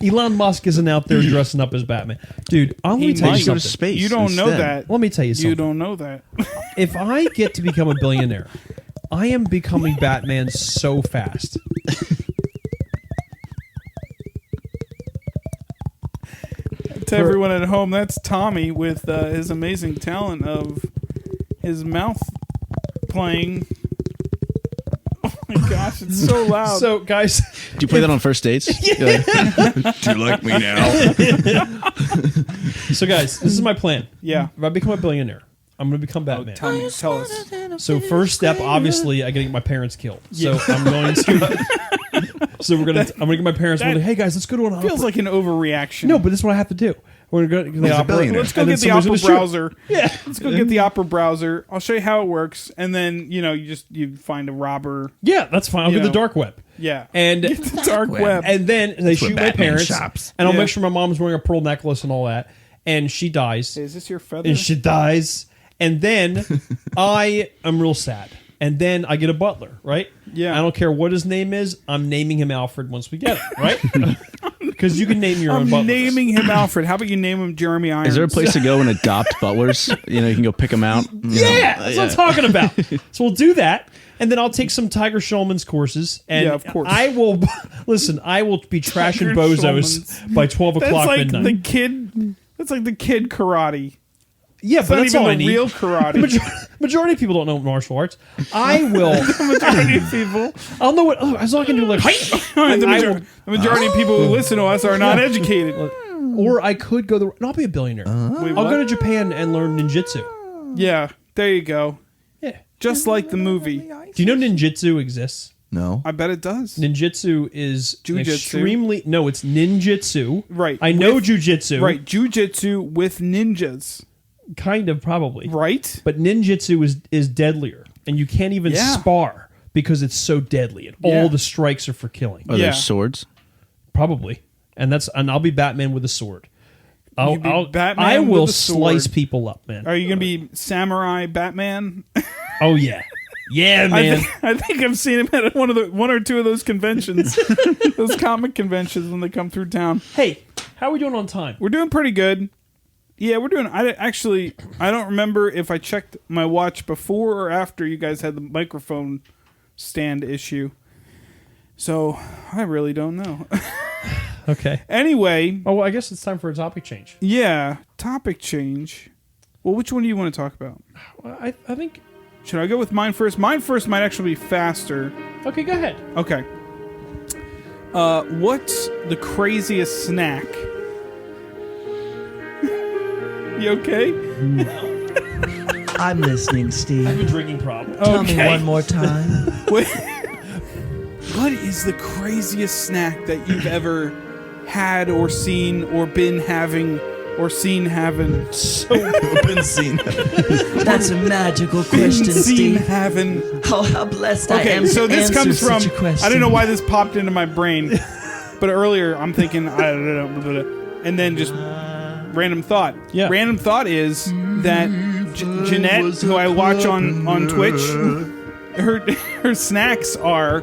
Elon Musk isn't out there dressing up as Batman. Dude, let me He tell you might Go to something. space. You don't know instead. that. Let me tell you something. You don't know that. If I get to become a billionaire, I am becoming Batman so fast. To everyone at home, that's Tommy with his amazing talent of his mouth playing. Oh my gosh, it's so loud. So, guys, Do you play that on first dates? You're like, Do you like me now? this is my plan. Yeah. If I become a billionaire, I'm going to become Batman. Tommy, tell us. So first step, obviously, I got to get my parents killed. So I'm going to. So I'm gonna get my parents. that Like, hey guys, let's go to an opera. Feels like an overreaction. No, but this is what I have to do. We're gonna go to the He's a opera. billionaire. Let's go and get then the somebody's opera gonna shoot. browser. Yeah, Let's go get the opera browser. I'll show you how it works, and then you find a robber. yeah, that's fine. I'll You get the know. dark web. Yeah, And get the dark web. and then they shoot my Batman parents, shops. and I'll Yeah. make sure my mom's wearing a pearl necklace and all that, and she dies, Is this your feather? and she dies, and then I am real sad, and then I get a butler, right? Yeah. I don't care what his name is. I'm naming him Alfred once we get it, right? Because you can name your own I'm butlers. naming him Alfred. How about you name him Jeremy Irons? is there a place to go and adopt butlers? You know, you can go pick them out. Yeah, that's what I'm talking about. So we'll do that, and then I'll take some Tiger Schulman's courses, and Yeah, of course. I will listen. I will be trashing Tiger bozos Schulman's. by 12 That's o'clock like midnight. the kid. That's like the kid karate. Yeah, It's but not that's even all I the need. real karate. Majority of people don't know martial arts. I will. Majority of people. I'll know what. Oh, as long as I can do like, The majority of people who listen to us are not educated. or I could go and I'll be a billionaire. Wait, I'll what? go to Japan and learn ninjutsu. Yeah, there you go. Yeah. Just like the movie. Do you know ninjutsu exists? No. I bet it does. Ninjutsu is an Jujitsu. extremely. No, it's ninjutsu. Right. I know With- jujitsu. Right, jujitsu with ninjas. Kind of, probably. Right? But ninjutsu is deadlier, and you can't even Yeah. spar because it's so deadly, and Yeah. all the strikes are for killing. Are Yeah. there swords? Probably, and I'll be Batman with a sword. You be Batman I will with a sword. slice people up, man. Are you going to be Samurai Batman? Oh yeah, yeah, man. I think I've seen him at one or two of those conventions, those comic conventions when they come through town. Hey, how are we doing on time? We're doing pretty good. Yeah, we're doing. I don't remember if I checked my watch before or after you guys had the microphone stand issue. So I really don't know. Okay. Anyway, Oh, well, I guess it's time for a topic change. yeah, topic change. Well, which one do you want to talk about? Well, I think. Should I go with mine first? Mine first might actually be faster. Okay, go ahead. Okay. What's the craziest snack? You okay? I'm listening, I have Steve. a drinking problem. Tell me Okay. one more time. What is the craziest snack that you've ever had or seen or been having or seen having? Been seen. That's a magical Been question, seen Steve. having. Oh, how blessed I Okay, am so to this answer comes from. such a question. I don't know why this popped into my brain, but earlier I'm thinking I don't know, and then just random thought. Yeah. Random thought is that Jeanette, who I watch on Twitch, her snacks are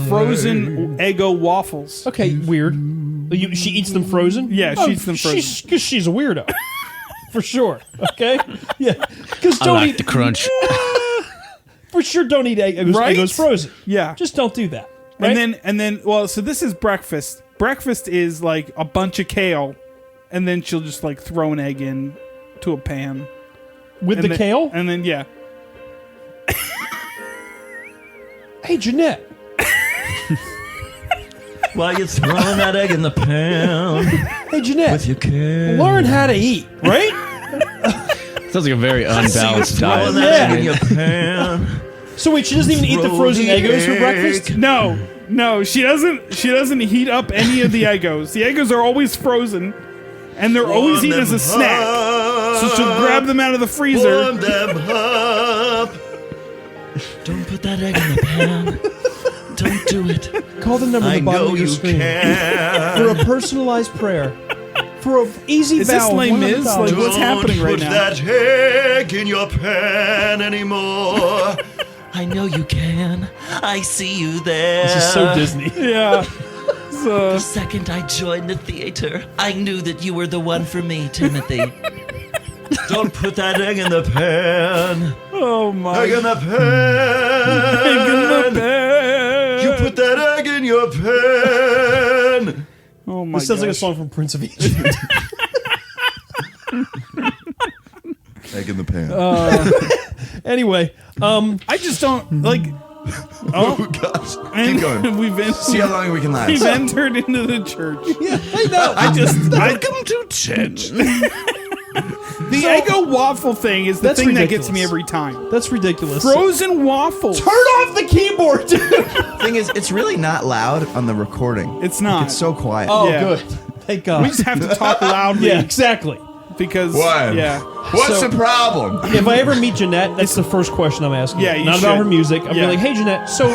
frozen Eggo waffles. Okay, weird. She eats them frozen? Yeah, she eats them frozen. Because she's a weirdo. For sure. Okay? Yeah. Because I don't like eat. the crunch. For sure, don't eat Eggos, Right? Eggos frozen. Yeah. Just don't do that. Right? And then well, so this is breakfast. Breakfast is like a bunch of kale, and then she'll just like throw an egg in to a pan. with And the then- kale? And then yeah. Hey, Jeanette. While you're throwing that egg in the pan Hey, Jeanette. with your care. Learn how to eat, right? Sounds like a very unbalanced Throwing diet. that egg in Yeah. your pan. So wait, she doesn't even eat the frozen Eggos for breakfast? No, she doesn't. She doesn't heat up any of the Eggos. The Eggos are always frozen, and they're always eaten as a snack. So she'll grab them out of the freezer. Warm them up. Don't put that egg in the pan. Don't do it. Call the number on I the bottom know of your you screen can. for a personalized prayer. For an easy Is this vow of Les Mis? $100. Like, what's happening right now? Don't put that egg in your pan anymore. I know you can. I see you there. This is so Disney. Yeah. So, The second I joined the theater, I knew that you were the one for me, Timothy. Don't put that egg in the pan. oh my. Egg in the pan. Egg in the pan. You put that egg in your pan. Oh my. This sounds like a gosh. song from Prince of Egypt. Egg in the pan. Anyway, I just don't like. oh gosh. And Keep going. we've See how long we can last. we've entered into the church. I know. Welcome to church. The Eggo waffle thing is the That's thing that gets ridiculous. me every time. That's ridiculous. Frozen waffles. Turn off the keyboard, dude. Thing is, it's really not loud on the recording. It's not. It's so quiet. Oh, Yeah. good. Thank God. We just have to talk loudly. Yeah, exactly. Because Why? yeah. What's So- the problem? If I ever meet Jeanette, that's the first question I'm asking. Yeah, you not about should. her music. I'm Yeah. like, hey, Jeanette. So,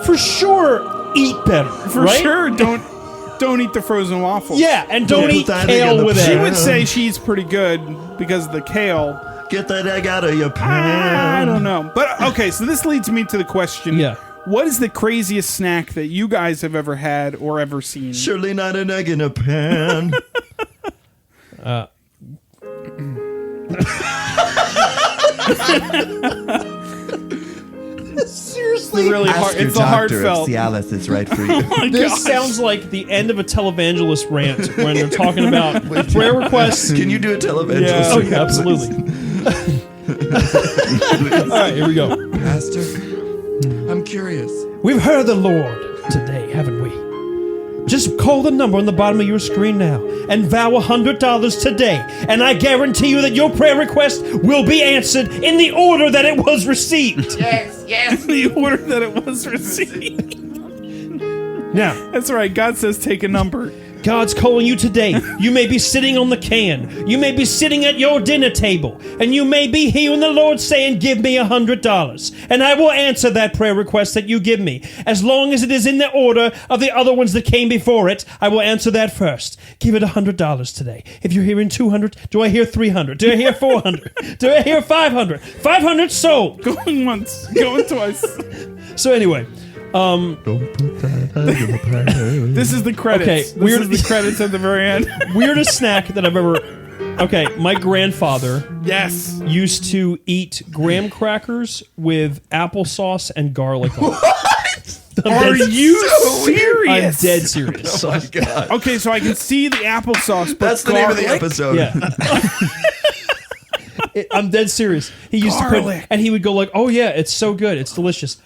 for sure, eat better. For right? sure, don't eat the frozen waffles. Yeah, and don't Put eat that egg in kale the with pan. She it. would say she's pretty good because of the kale. Get that egg out of your pan. I don't know. But okay, so this leads me to the question. Yeah. What is the craziest snack that you guys have ever had or ever seen? Surely not an egg in a pan. Seriously, Really Ask hard. your It's a doctor if heartfelt. Cialis is right for you. this sounds like the end of a televangelist rant when they're talking about prayer requests. Can you do a televangelist? Yeah. Oh, yeah, absolutely. All right, here we go. Pastor, I'm curious. We've heard the Lord today, haven't we? Just call the number on the bottom of your screen now and vow $100 today, and I guarantee you that your prayer request will be answered in the order that it was received. The order that it was received. Now, That's right. God says take a number. God's calling you today. You may be sitting on the can. You may be sitting at your dinner table. And you may be hearing the Lord saying, give me $100. And I will answer that prayer request that you give me. As long as it is in the order of the other ones that came before it, I will answer that first. Give it $100 today. If you're hearing 200, do I hear 300? Do I hear 400? Do I hear 500? 500 sold. Going once, going twice. So anyway, This is the credits. Okay, this weird- is the credits at the very end. weirdest snack that I've ever... Okay, my grandfather... Yes. used to eat graham crackers with applesauce and garlic on it. Are you serious? I'm dead serious. Oh my god. Okay, so I can see the applesauce, but That's the name of the garlic? episode. Yeah. I'm dead serious. He used to Garlic. put, and he would go like, "Oh yeah, it's so good, it's delicious."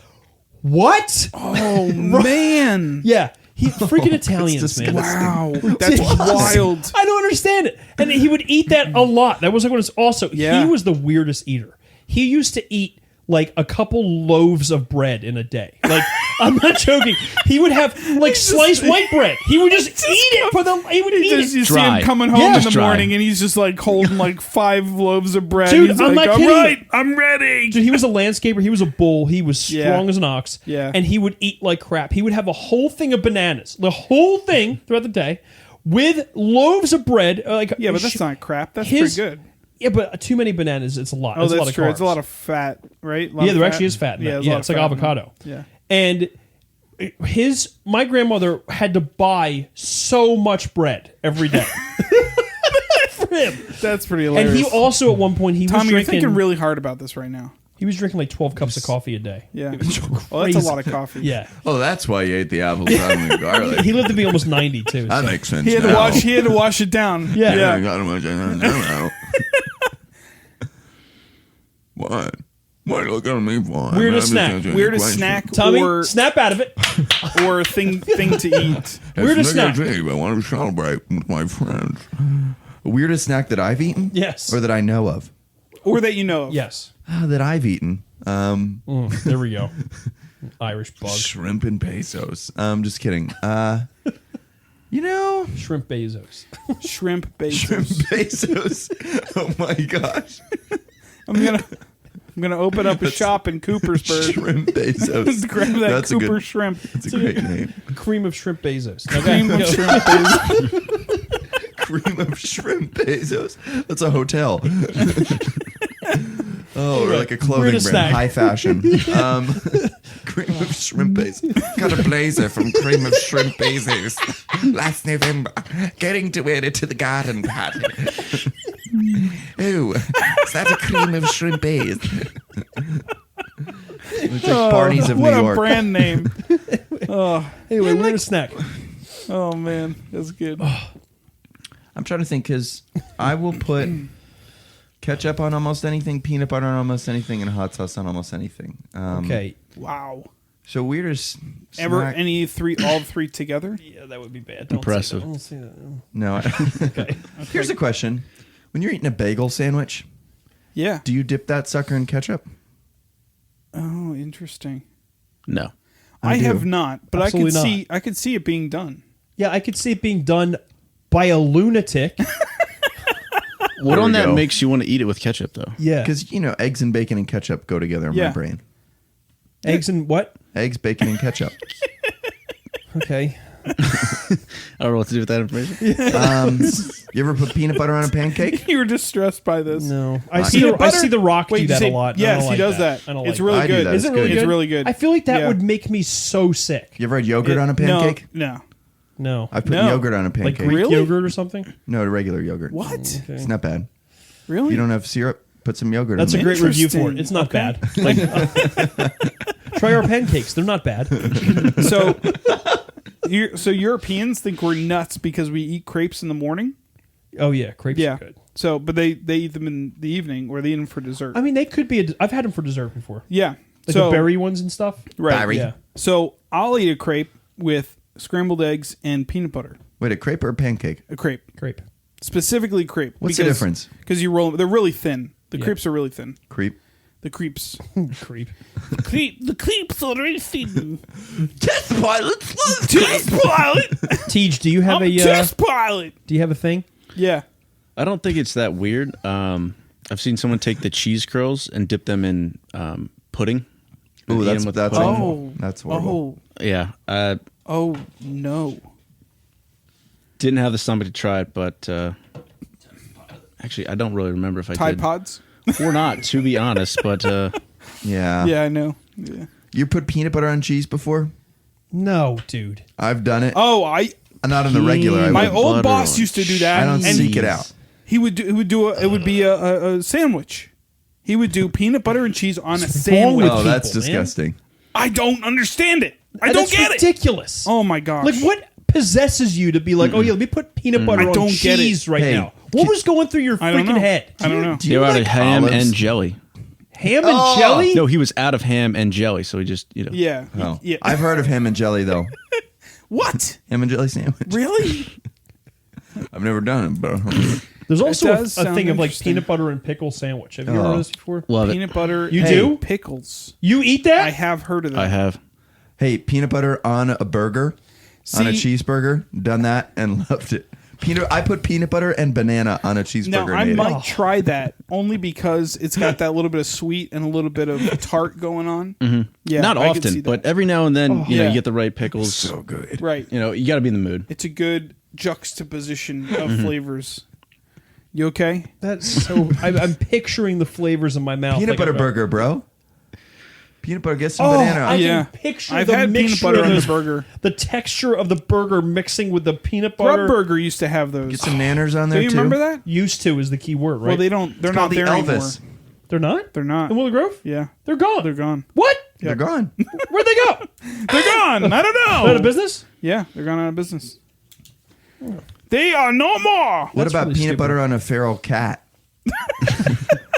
What? Oh man! Yeah, freaking Italians, man. Wow, that's wild. I don't understand it. And he would eat that a lot. That was like what it's also. Yeah. He was the weirdest eater. He used to eat like a couple loaves of bread in a day. Like, I'm not joking. He would have like sliced white bread. He would just eat it for the. He would eat You it. see Dry. him coming home Yeah. in the Just dry. morning, and he's just like holding like 5 loaves of bread. Dude, he's I'm like, not "All kidding you." right, I'm ready. Dude, he was a landscaper. He was a bull. He was strong Yeah. as an ox. Yeah. And he would eat like crap. He would have a whole thing of bananas, the whole thing throughout the day, with loaves of bread. Like Yeah, but that's not crap. That's his- pretty good. Yeah, but too many bananas. It's a lot. Oh, It's a lot that's of true. carbs. It's a lot of fat, right? Yeah, there actually is fat in Yeah, that. there's a Yeah, lot it's of like fat in avocado. that. Yeah. And my grandmother had to buy so much bread every day for him. That's pretty And hilarious. he also at one point he Tommy, was you're drinking thinking really hard about this right now. he was drinking like 12 cups of coffee a day. Yeah. It was Well, that's a crazy. lot of coffee. Yeah. Oh, that's why you ate the apples and the garlic. He lived to be almost 90 too. That so. makes sense. He had to now. wash. He had to wash it down. Yeah. Yeah, I Yeah. got him. I don't know. What? What? Look at me for? Weirdest snack. Weirdest snack Tommy, or snap out of it. or thing to eat. Weirdest snack. I want to celebrate with my friends. Weirdest snack that I've eaten? Yes. Or that I know of? Or that you know of. Yes. That I've eaten. There we go. Irish bug. Shrimp and pesos. Just kidding. You know, Shrimp Bezos. Shrimp Bezos. shrimp pesos. Oh my gosh. I'm gonna open up a shop in Coopersburg. Shrimp pesos. Grab that That's a Cooper good- shrimp. That's a great name. Cream of Shrimp Bezos. Cream of shrimp Bezos. Cream of shrimp pesos. That's a hotel. Oh, or like a clothing We're brand, the snack. high fashion. Cream of shrimp pesos. Got a blazer from Cream of Shrimp Bezos last November. Getting to wear it to the garden party. Oh, is that a Cream of Shrimp Bezos? It's like Barney's of What New a York. brand name. Oh, Anyway, we're a snack. oh man, that's good. I'm trying to think because I will put ketchup on almost anything, peanut butter on almost anything, and hot sauce on almost anything. Okay. Wow. So weirdest Ever snack- all three together? Yeah, that would be bad. Don't Impressive. Say that. No. Okay. Here's a question: when you're eating a bagel sandwich, Yeah. do you dip that sucker in ketchup? Oh, interesting. No. I do. have not, but Absolutely I could see it being done. Yeah, I could see it being done by a lunatic. What There on we that go. makes you want to eat it with ketchup, though? Yeah. Because eggs and bacon and ketchup go together in my Yeah. brain. Eggs and what? Eggs, bacon, and ketchup. Okay. I don't know what to do with that information. You ever put peanut butter on a pancake? You were distressed by this. No. I Peanut see the Rock Wait, do you that say- a lot. and I Yes, don't he like does that. I don't It's like really I do good. that. Is it It's really good. good? It's really good. I feel like that Yeah. would make me so sick. You ever had yogurt Yeah. on a pancake? No. No. I put No. yogurt on a Like pancake. Greek Really? yogurt or something? No, regular yogurt. What? Okay. It's not bad. Really? You don't have syrup? Put some yogurt That's a in there. great review for it. Interesting. It's not Okay. bad. Like, try our pancakes. They're not bad. So, so Europeans think we're nuts because we eat crepes in the morning. Oh, yeah. Crepes Yeah. are good. So, but they eat them in the evening, or they eat them for dessert. I mean, they could be. I've had them for dessert before. Yeah. Like so the berry ones and stuff. right. Berry. Yeah. So I'll eat a crepe with scrambled eggs and peanut butter. Wait, a crepe or a pancake? A crepe, Crepe. specifically crepe. What's the difference? Because you roll. They're really thin. The Yeah. crepes are really thin. Creep. The crepes. Creep. The crepes are really thin. Test pilots love Test pilot. Tej, do you have I'm a a test pilot. do you have a thing? Yeah. I don't think it's that weird. I've seen someone take the cheese curls and dip them in pudding. and Ooh, eat that's 'em with that's pudding. awful. That's horrible. Oh. Yeah. I Oh no. didn't have the stomach to try it, but actually, I don't really remember if I Tide did Pods. or not, to be honest. But Yeah. Yeah, I know. Yeah. You put peanut butter on cheese before? No, dude. I've done it. Oh, Not on the regular. I my would. old butter boss on used to do that. I don't and seek it out. He would do. It would be a sandwich. He would do peanut butter and cheese on a What's wrong sandwich. with Oh, that's people, man? disgusting. I don't understand it. I don't That's get it. ridiculous. Oh my gosh. Like, what possesses you to be like, oh yeah, let me put peanut butter I on don't get it. cheese right Hey, now? What was going through your I don't freaking know. head? I don't know. Do they you were out of like ham olives? and jelly. Ham and jelly? No, he was out of ham and jelly, so he just Yeah. Oh. Yeah. I've heard of ham and jelly though. What? Ham and jelly sandwich. Really? I've never done it, but There's also a does thing sound of like interesting. peanut butter and pickle sandwich. Have you heard Oh. of this before? love it. Peanut butter. You and do? pickles. You eat that? I have heard of that. I have. hey, peanut butter on a burger, on a See- cheeseburger, done that and loved it. I put peanut butter and banana on a cheeseburger. Now I and ate might it. try that only because it's got that little bit of sweet and a little bit of tart going on. Mm-hmm. Yeah, Not I could see often, that. but every now and then, yeah. you get the right pickles. So good. right. You know, you got to be in the mood. It's a good juxtaposition of flavors. You okay? That's so. I'm picturing the flavors in my mouth. Peanut like butter a- burger, bro. Peanut butter, get some Oh, banana. I Yeah. can picture I've the had peanut mixture butter of on the those- burger. The texture of the burger mixing with the peanut butter. Grub Burger used to have those. Get some nanners on Do there you too. remember that? Used to is the key word, right? Well, they don't. They're It's not called the there anymore. Elvis. They're not. They're not. In Willow Grove. Yeah, They're gone. they're gone. What? They're gone. Where'd they go? They're gone. I don't know. Out of business? Yeah, they're gone out of business. They are no more. What That's about really peanut stupid. butter on a feral cat?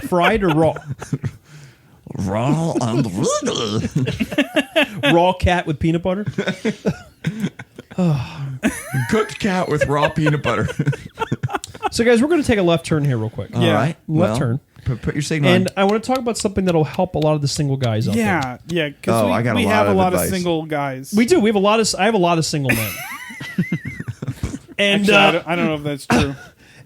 Fried or raw? raw and Raw cat with peanut butter. Cooked cat with raw peanut butter. So, guys, we're going to take a left turn here, real quick. All right. Left Well, turn. Put your signal And on. I want to talk about something that'll help a lot of the single guys out there. Yeah. Because Oh, I got a we lot have a of lot of advice. single guys. We do. We have a lot of. I have a lot of single men. And Actually, I don't know if that's true.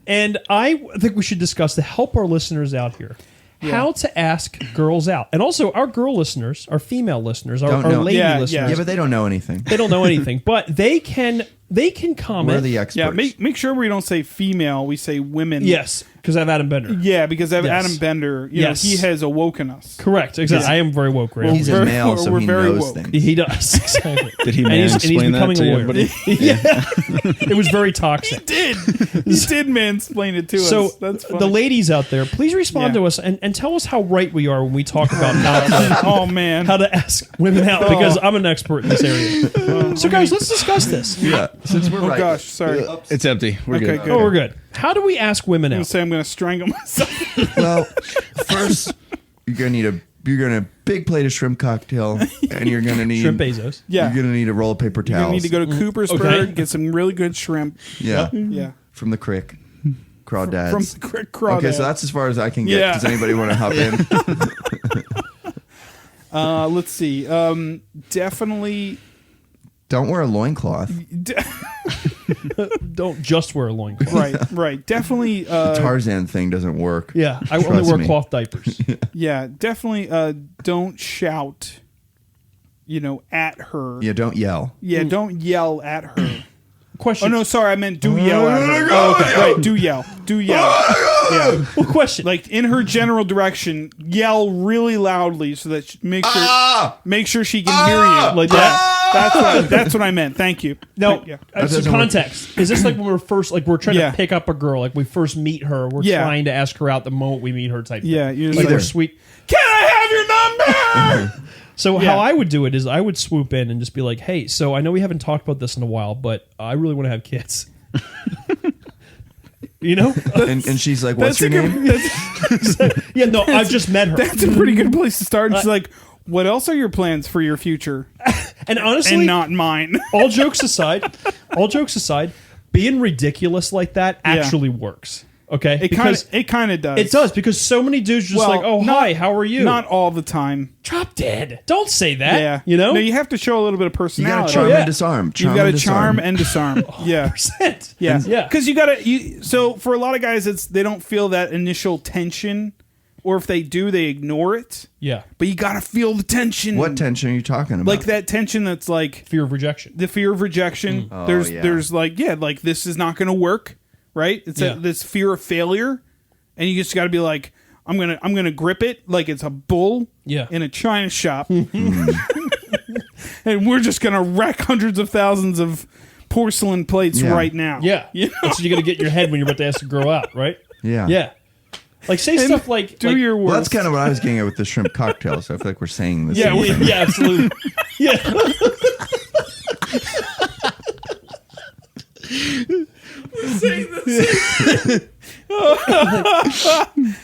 and I think we should discuss to help our listeners out here how to ask girls out, and also our girl listeners, our female listeners, our Don't know. lady Yeah, listeners. Yeah, but they don't know anything. They don't know anything, but they can comment. We're the experts. Yeah, make sure we don't say female, we say women. Yes, because I have Adam Bender. Yeah, because Yes. Adam Bender, Yes. he has awoken us. Correct. Exactly. I am very woke, right? He's a We're male, so we're he very knows woke. things. He does. Exactly. Did he and he's mansplain that becoming to a lawyer. everybody? Yeah. It was very toxic. He did mansplain it to So us. That's funny. the ladies out there, please respond Yeah. to us and tell us how right we are when we talk about oh man, how to ask women out, because I'm an expert in this area. So guys, let's discuss this. Yeah, since we're oh right. gosh, sorry. It's empty. We're Okay, good. good. Oh, we're good. How do we ask women I'm gonna out? say I'm gonna strangle myself. Well, first you're gonna big plate of shrimp cocktail, and you're gonna need Shrimp Bezos. Yeah, You're gonna need a roll of paper you're towels. gonna need to go to Coopersburg, Okay. get some really good shrimp. Yeah, Yeah, from the crick, crawdads. from the Crick Crawdad. Okay, so that's as far as I can get. Yeah. Does anybody want to hop in? let's see. Definitely. Don't wear a loincloth. Don't just wear a loincloth. Right. Definitely. Tarzan thing doesn't work. Yeah, I only Trust wear me. cloth diapers. Yeah, definitely. Don't shout. At her. Yeah, don't yell. Yeah, don't yell at her. Question. Oh no, sorry, I meant do yell at her. Oh, okay. Right, do yell. Yeah, Well, question. like in her general direction, yell really loudly so that make sure she can hear you. Like that. That's what I meant. Thank you. No, Yeah. so doesn't work. context. Is this like when we're first, like we're trying Yeah. to pick up a girl, like we first meet her, we're Yeah. trying to ask her out the moment we meet her type Yeah, thing. you're just Like like, we're sweet. can I have your number? So Yeah. how I would do it is I would swoop in and just be like, hey, so I know we haven't talked about this in a while, but I really want to have kids. And she's like, "What's your name?" Yeah, no, I've just met her. That's a pretty good place to start. And she's like, what else are your plans for your future? And honestly, And not mine. all jokes aside, being ridiculous like that actually works. Okay? It kind of does. It does, because so many dudes just like, oh, not- hi, how are you? Not all the time. Drop dead. Don't say that. Yeah. No, No, you have to show a little bit of You personality. gotta charm yeah. and disarm. You've got to and charm disarm. and disarm. Yeah. percent. Yeah. Yeah. Because you got to. So for a lot of guys, they don't feel that initial tension, or if they do, they ignore it. Yeah. But you got to feel the tension. What tension are you talking about? Like that tension that's like Fear of rejection. the fear of rejection. Oh, there's yeah. there's like like this is not going to work, right? It's Yeah. this fear of failure, and you just got to be like, I'm gonna grip it like it's a bull. Yeah. In a china shop, and we're just gonna wreck hundreds of thousands of porcelain plates Yeah. right now. Yeah. You know? That's what you got to get in your head when you're about to ask a girl out, right? yeah. Yeah. Like say stuff like Do like, your worst. Well, that's kind of what I was getting at with the shrimp cocktail. So I feel like we're saying the same thing. yeah, absolutely. Yeah.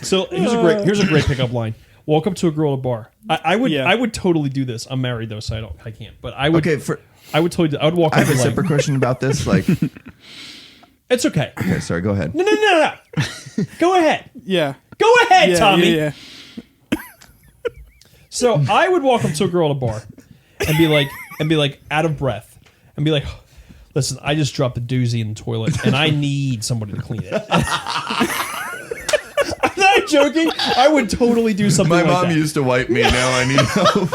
So here's a great pickup line. Walk up to a girl at a bar. I would totally do this. I'm married though, so I can't. But I would. Okay, I would totally. I would walk I up have a and be separate like, question about this. Like, it's okay. okay, sorry, go ahead. No. Go ahead. Yeah. Go ahead, Yeah, Tommy. Yeah. So I would walk up to a girl at a bar and be like out of breath and be like, listen, I just dropped a doozy in the toilet and I need somebody to clean it. I'm not joking. I would totally do something My like mom that. used to wipe me. Now I need help.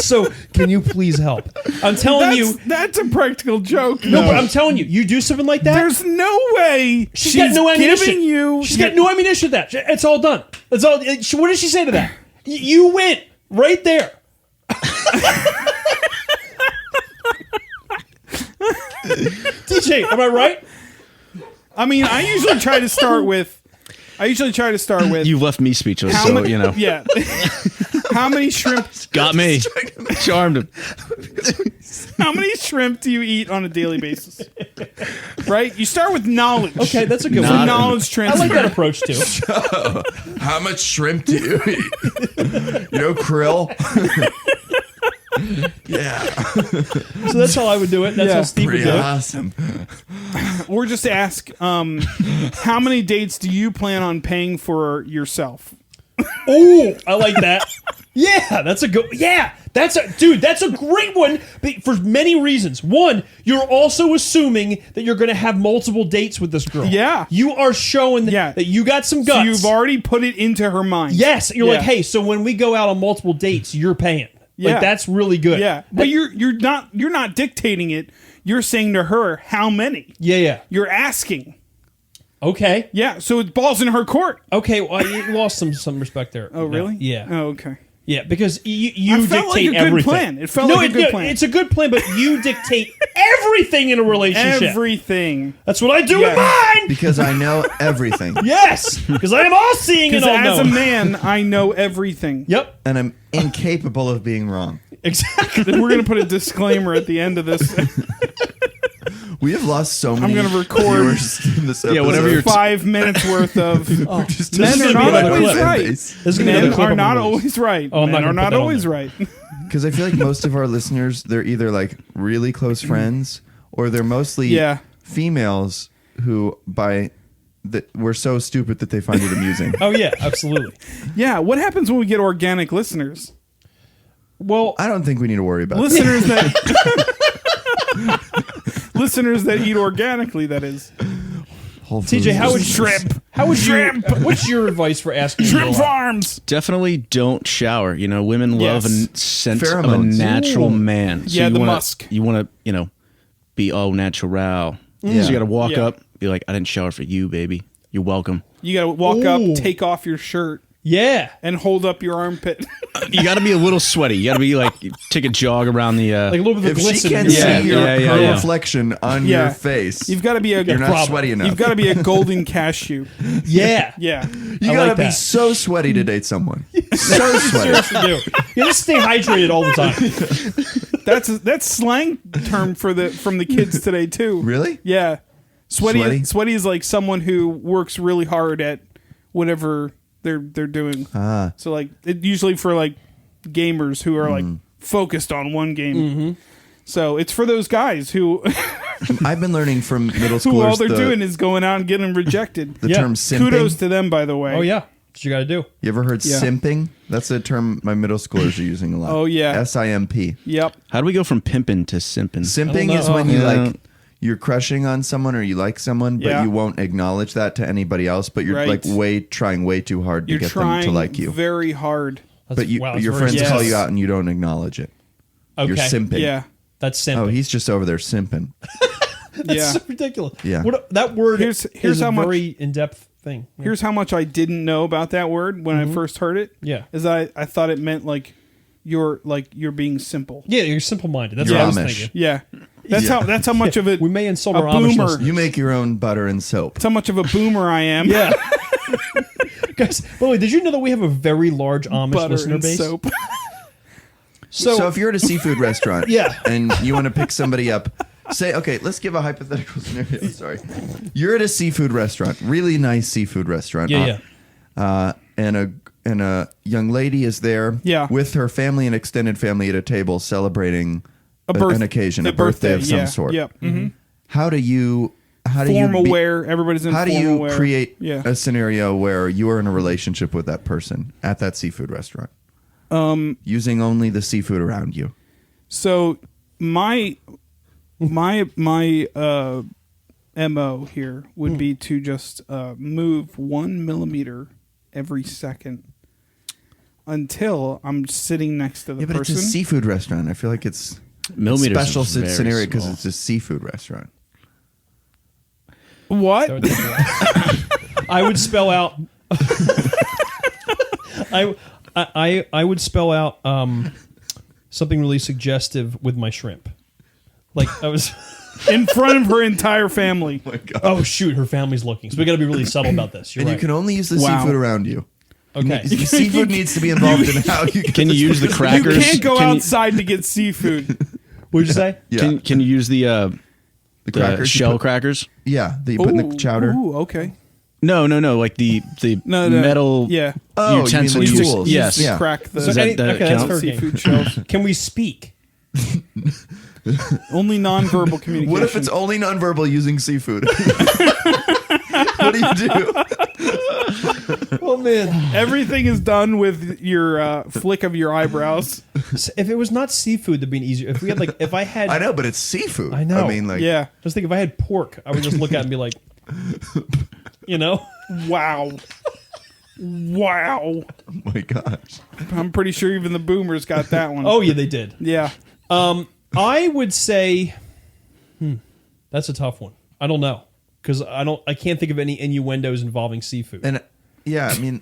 So can you please help? I'm telling you. That's a practical joke. No, but I'm telling you, you do something like that. There's no way She's got no ammunition. giving you. She's got no ammunition to that. It's all done. It's all. What did she say to that? You win right there. DJ, am I right? I mean, I usually try to start with. You left me speechless, how so many, you know. Yeah. How many shrimp? Got me. Charmed him. How many shrimp do you eat on a daily basis? Right. You start with knowledge. Okay, that's a good It's one. a knowledge I transfer. like that approach too. How much shrimp do you eat? You know, krill. Yeah, So that's how I would do it. That's Yeah. how Steve would pretty do it. awesome. Or just ask, how many dates do you plan on paying for yourself? Oh, I like that. Yeah, that's a good. Yeah, that's a great one for many reasons. One, you're also assuming that you're going to have multiple dates with this girl. Yeah. You are showing that you got some guts. So you've already put it into her mind. Yes, you're like, hey, so when we go out on multiple dates, you're paying. Yeah. Like that's really good. Yeah, but you're not dictating it. You're saying to her how many. Yeah. You're asking. Okay. Yeah, so it balls in her court. Okay. Well, you lost some respect there. Oh, really? No. Yeah. Oh, okay. Yeah, because you It felt dictate like a good everything. plan. It felt like a good plan. It's a good plan, but you dictate everything in a relationship. Everything. That's what I do Yes. with mine. Because I know everything. Yes, because I am all seeing and Because all as a knowing. man, I know everything. Yep. And I'm incapable of being wrong. Exactly. Then we're going to put a disclaimer at the end of this. We have lost so many gonna record- viewers in this episode. whatever you're 5 minutes worth of Just men is are gonna be not another always clip. right. This is gonna be Men another clip are I'm not gonna use. always right. Oh, I'm not Men are gonna put not that on always there. right. Because I feel like most of our listeners, they're either like really close friends or they're mostly Yeah. females who were so stupid that they find it amusing. Oh yeah, absolutely. Yeah, what happens when we get organic listeners? Well, I don't think we need to worry about that. Listeners that listeners that eat organically, that is. Whole TJ, Foods how would is- Shrimp. How would you? What's your advice for asking? a Shrimp girl out? farms. Definitely don't shower. You know, women love Yes. a scent of a Pheromones. natural Ooh. man. Yeah, you the wanna, musk. You want to, be all natural. Yeah. So you got to walk Yeah. up, be like, I didn't shower for you, baby. You're welcome. You got to walk Ooh. up, take off your shirt, Yeah. and hold up your armpit. You got to be a little sweaty. You got to be like, take a jog around the. Like a little bit of If she glisten. can't in see your- Yeah, her yeah. reflection on Yeah. your face, You've got to be a you're not problem. sweaty enough. You've got to be a golden cashew. Yeah. Yeah. You I gotta like be that. so sweaty to date someone. So sweaty. Seriously do. You just stay hydrated all the time. That's slang term from the kids today too. Really? Yeah. Sweaty? Sweaty is like someone who works really hard at whatever they're doing. Ah. So like it usually for like gamers who are like focused on one game. Mm-hmm. So it's for those guys who I've been learning from middle who all schoolers they're doing is going out and getting rejected. the Yeah. term simping. Kudos to them, by the way. Oh yeah. What you got to do? You ever heard Yeah. simping? That's a term my middle schoolers are using a lot. Oh, yeah. SIMP. Yep. How do we go from pimping to simping? Simping know. is when you Yeah. like you're crushing on someone or you like someone, but Yeah. you won't acknowledge that to anybody else. But you're Right. like trying way too hard to You're get them trying to like you. very hard. That's, But wow, that's your very friends Yes. call you out and you don't acknowledge it. Okay. You're simping. Yeah. That's simple. Oh, he's just over there simping. That's Yeah. so ridiculous. Yeah. What, that word Here's is how a much- very in-depth thing. Yeah. Here's how much I didn't know about that word when I first heard it. Yeah. Is I thought it meant like you're being simple. Yeah, you're simple-minded. That's You're what I was Amish. thinking. Yeah. That's how much of it We may insult a our Amish boomer. listeners. You make your own butter and soap. that's how much of a boomer I am. Yeah. Guys, by the way, did you know that we have a very large Amish Butter listener and base? soap. So if you're at a seafood restaurant Yeah. and you want to pick somebody up, say, okay, let's give a hypothetical scenario. Sorry. You're at a seafood restaurant, really nice seafood restaurant. Yeah, And a young lady is there Yeah. with her family and extended family at a table celebrating an occasion, a birthday of some yeah. sort. Yep. Mm-hmm. How do you Formal wear. Everybody's in how do formal you wear. create Yeah. a scenario where you are in a relationship with that person at that seafood restaurant? Using only the seafood around you. So my MO here would be to just move 1 millimeter every second until I'm sitting next to the Yeah, but person. it's a seafood restaurant. I feel like it's Millimeters special is very scenario because small. it's a seafood restaurant. What? I would spell out. I would spell out something really suggestive with my shrimp. Like I was. In front of her entire family. Oh shoot, her family's looking. So we got to be really subtle about this. You're And right. you can only use the Wow. seafood around you. Okay. The seafood needs to be involved in how you Can you use the You crackers? can't go Can you- outside to get seafood. What'd you say? Yeah. Can you use the crackers you shell put- crackers? Yeah, that you put in the chowder. Ooh, okay. No, like the No, metal Yeah. Oh, you mean utensil the you use. tools. Yes. Yeah. Crack the So Does that- any, that okay, that's count? fair game. seafood shells. Can we speak? Only nonverbal communication. What if it's only nonverbal using seafood? What do you do? Oh man! Everything is done with your flick of your eyebrows. If it was not seafood, that'd be easier. If we had if I had, I know, but it's seafood. I know. I mean, like, Yeah. just think if I had pork, I would just look at it and be like, Wow. Wow. oh my gosh. I'm pretty sure even the boomers got that one. Oh yeah, they did. Yeah. I would say, that's a tough one. I don't know because I can't think of any innuendos involving seafood. And yeah, I mean,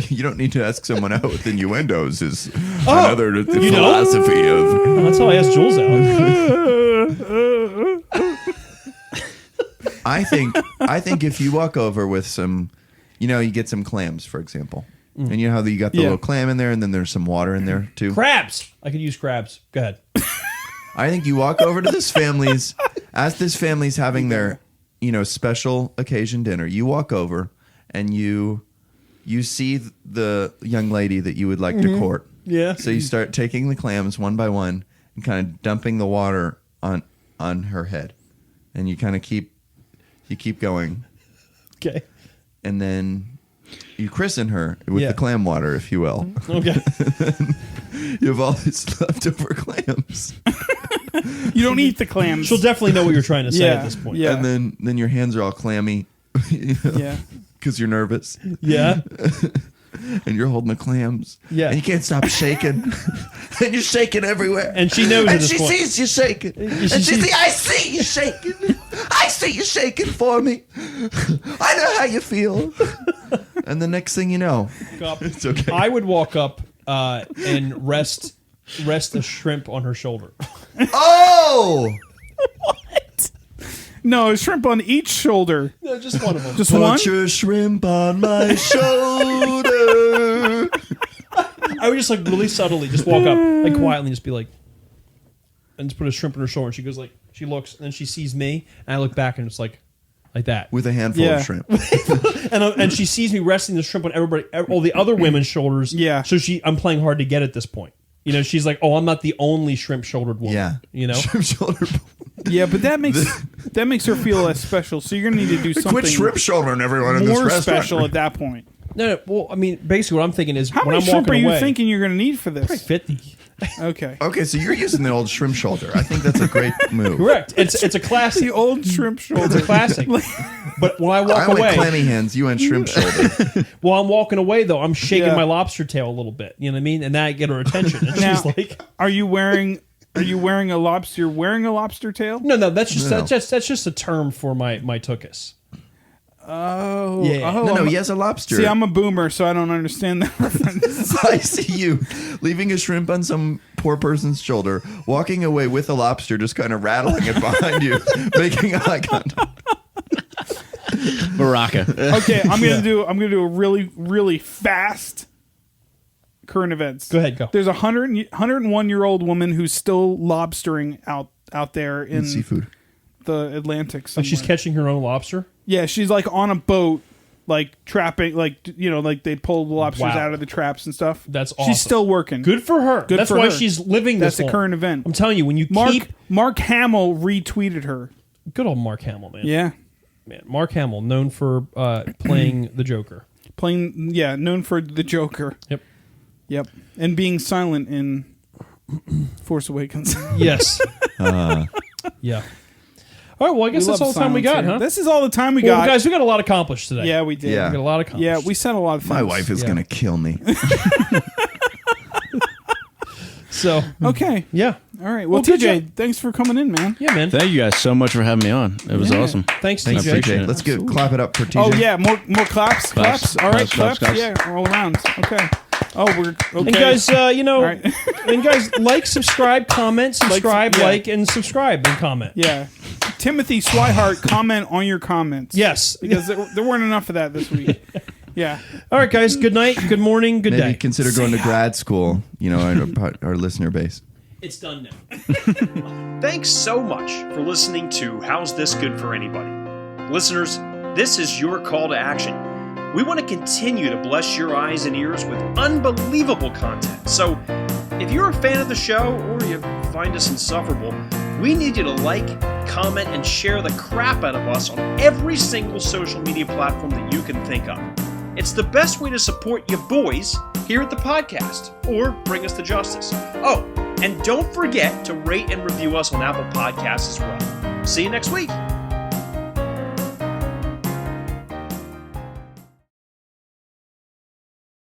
you don't need to ask someone out with innuendos. Is another philosophy of. Well, that's how I asked Jules out. I think if you walk over with some, you get some clams, for example, and you know how you got the little clam in there, and then there's some water in there too. Crabs. I could use crabs. Go ahead. I think you walk over to this family's, as this family's having their, special occasion dinner. You walk over and you see the young lady that you would like to court. Yeah. So you start taking the clams one by one and kind of dumping the water on her head, and you kind of keep going, Okay. and then you christen her with Yeah. the clam water, if you will. Okay. You have all these leftover clams. You don't eat the clams. She'll definitely know what you're trying to say at this point. Yeah. And then your hands are all clammy. Yeah. Because you're nervous. Yeah. And you're holding the clams. Yeah. And you can't stop shaking. And you're shaking everywhere. And she knows at And this she point. sees you shaking. And she sees, I see you shaking. I see you shaking for me. I know how you feel. And the next thing you know, it's okay. I would walk up and rest a shrimp on her shoulder. Oh! No, a shrimp on each shoulder. No, just one of them. Just one? Put your shrimp on my shoulder. I would just really subtly just walk up, quietly, just be like, and just put a shrimp on her shoulder. And she goes she looks, and then she sees me, and I look back, and it's like that. With a handful Yeah. of shrimp. And she sees me resting the shrimp on all the other women's shoulders. Yeah. So I'm playing hard to get at this point. She's like, oh, I'm not the only shrimp-shouldered woman. Yeah. Shrimp shoulder. Yeah, but that makes her feel less special. So you're gonna need to do something Quit shrimp shouldering everyone in this more restaurant. special at that point. No. Well, I mean, basically, what I'm thinking is How when many I'm shrimp are walking you away, thinking you're gonna need for this? 50. Okay. Okay, so you're using the old shrimp shoulder. I think that's a great move. Correct. It's a classic. The old shrimp shoulder. It's a classic. But when I walk I went away, clammy hands. You went shrimp shoulder. while I'm walking away, though, I'm shaking Yeah. my lobster tail a little bit. You know what I mean? And that get her attention. And Now, she's like, are you wearing a lobster? You're wearing a lobster tail? no, that's just No. that's just a term for my tuchus. Oh, Yeah. oh, No, he has a lobster. See, I'm a boomer, so I don't understand that reference. I see you leaving a shrimp on some poor person's shoulder, walking away with a lobster, just kind of rattling it behind you, making eye contact. Baraka. Okay, I'm gonna do a really, really fast current events. Go ahead, go. There's a 101-year-old woman who's still lobstering out there in Seafood. the Atlantic. Like Somewhere. she's catching her own lobster. Yeah, she's like on a boat, like trapping, like they pull the lobsters Wow. out of the traps and stuff. That's awesome. She's still working. Good for her. Good That's for why her. she's living this That's a long. current event. I'm telling you, when you keep Mark Hamill retweeted her. good old Mark Hamill, man. Yeah, Man, Mark Hamill, known for playing the Joker. known for the Joker. Yep. And being silent in Force Awakens. Yes. Yeah. All right. Well, I guess that's all the time we got, huh? This is all the time we Well, got. guys, we got a lot accomplished today. Yeah, we did. Yeah. We got a lot accomplished. Yeah, we said a lot of things. My wife is Yeah. going to kill me. So, Okay. yeah. All right. Well, good TJ, job. thanks for coming in, man. Yeah, man. Thank you guys so much for having me on. It was Yeah. awesome. Thanks, Thanks, TJ. appreciate TJ. it. Let's clap it up for TJ. Oh yeah, more claps. Claps. All right, Claps, claps. claps. Yeah, all around. Okay. Oh, we're okay. And guys, All right. and guys, subscribe, comment, subscribe, yeah. and subscribe and comment. Yeah. Timothy Swihart, comment on your comments. Yes. Because there weren't enough of that this week. Yeah. All right, guys. Good night. Good morning. Good Maybe day. consider going to grad school, our listener base. It's done now. Thanks so much for listening to How's This Good for Anybody? Listeners, this is your call to action. We want to continue to bless your eyes and ears with unbelievable content. So, if you're a fan of the show or you find us insufferable, we need you to like, comment, and share the crap out of us on every single social media platform that you can think of. It's the best way to support your boys here at the podcast or bring us to justice. Oh, and don't forget to rate and review us on Apple Podcasts as well. See you next week.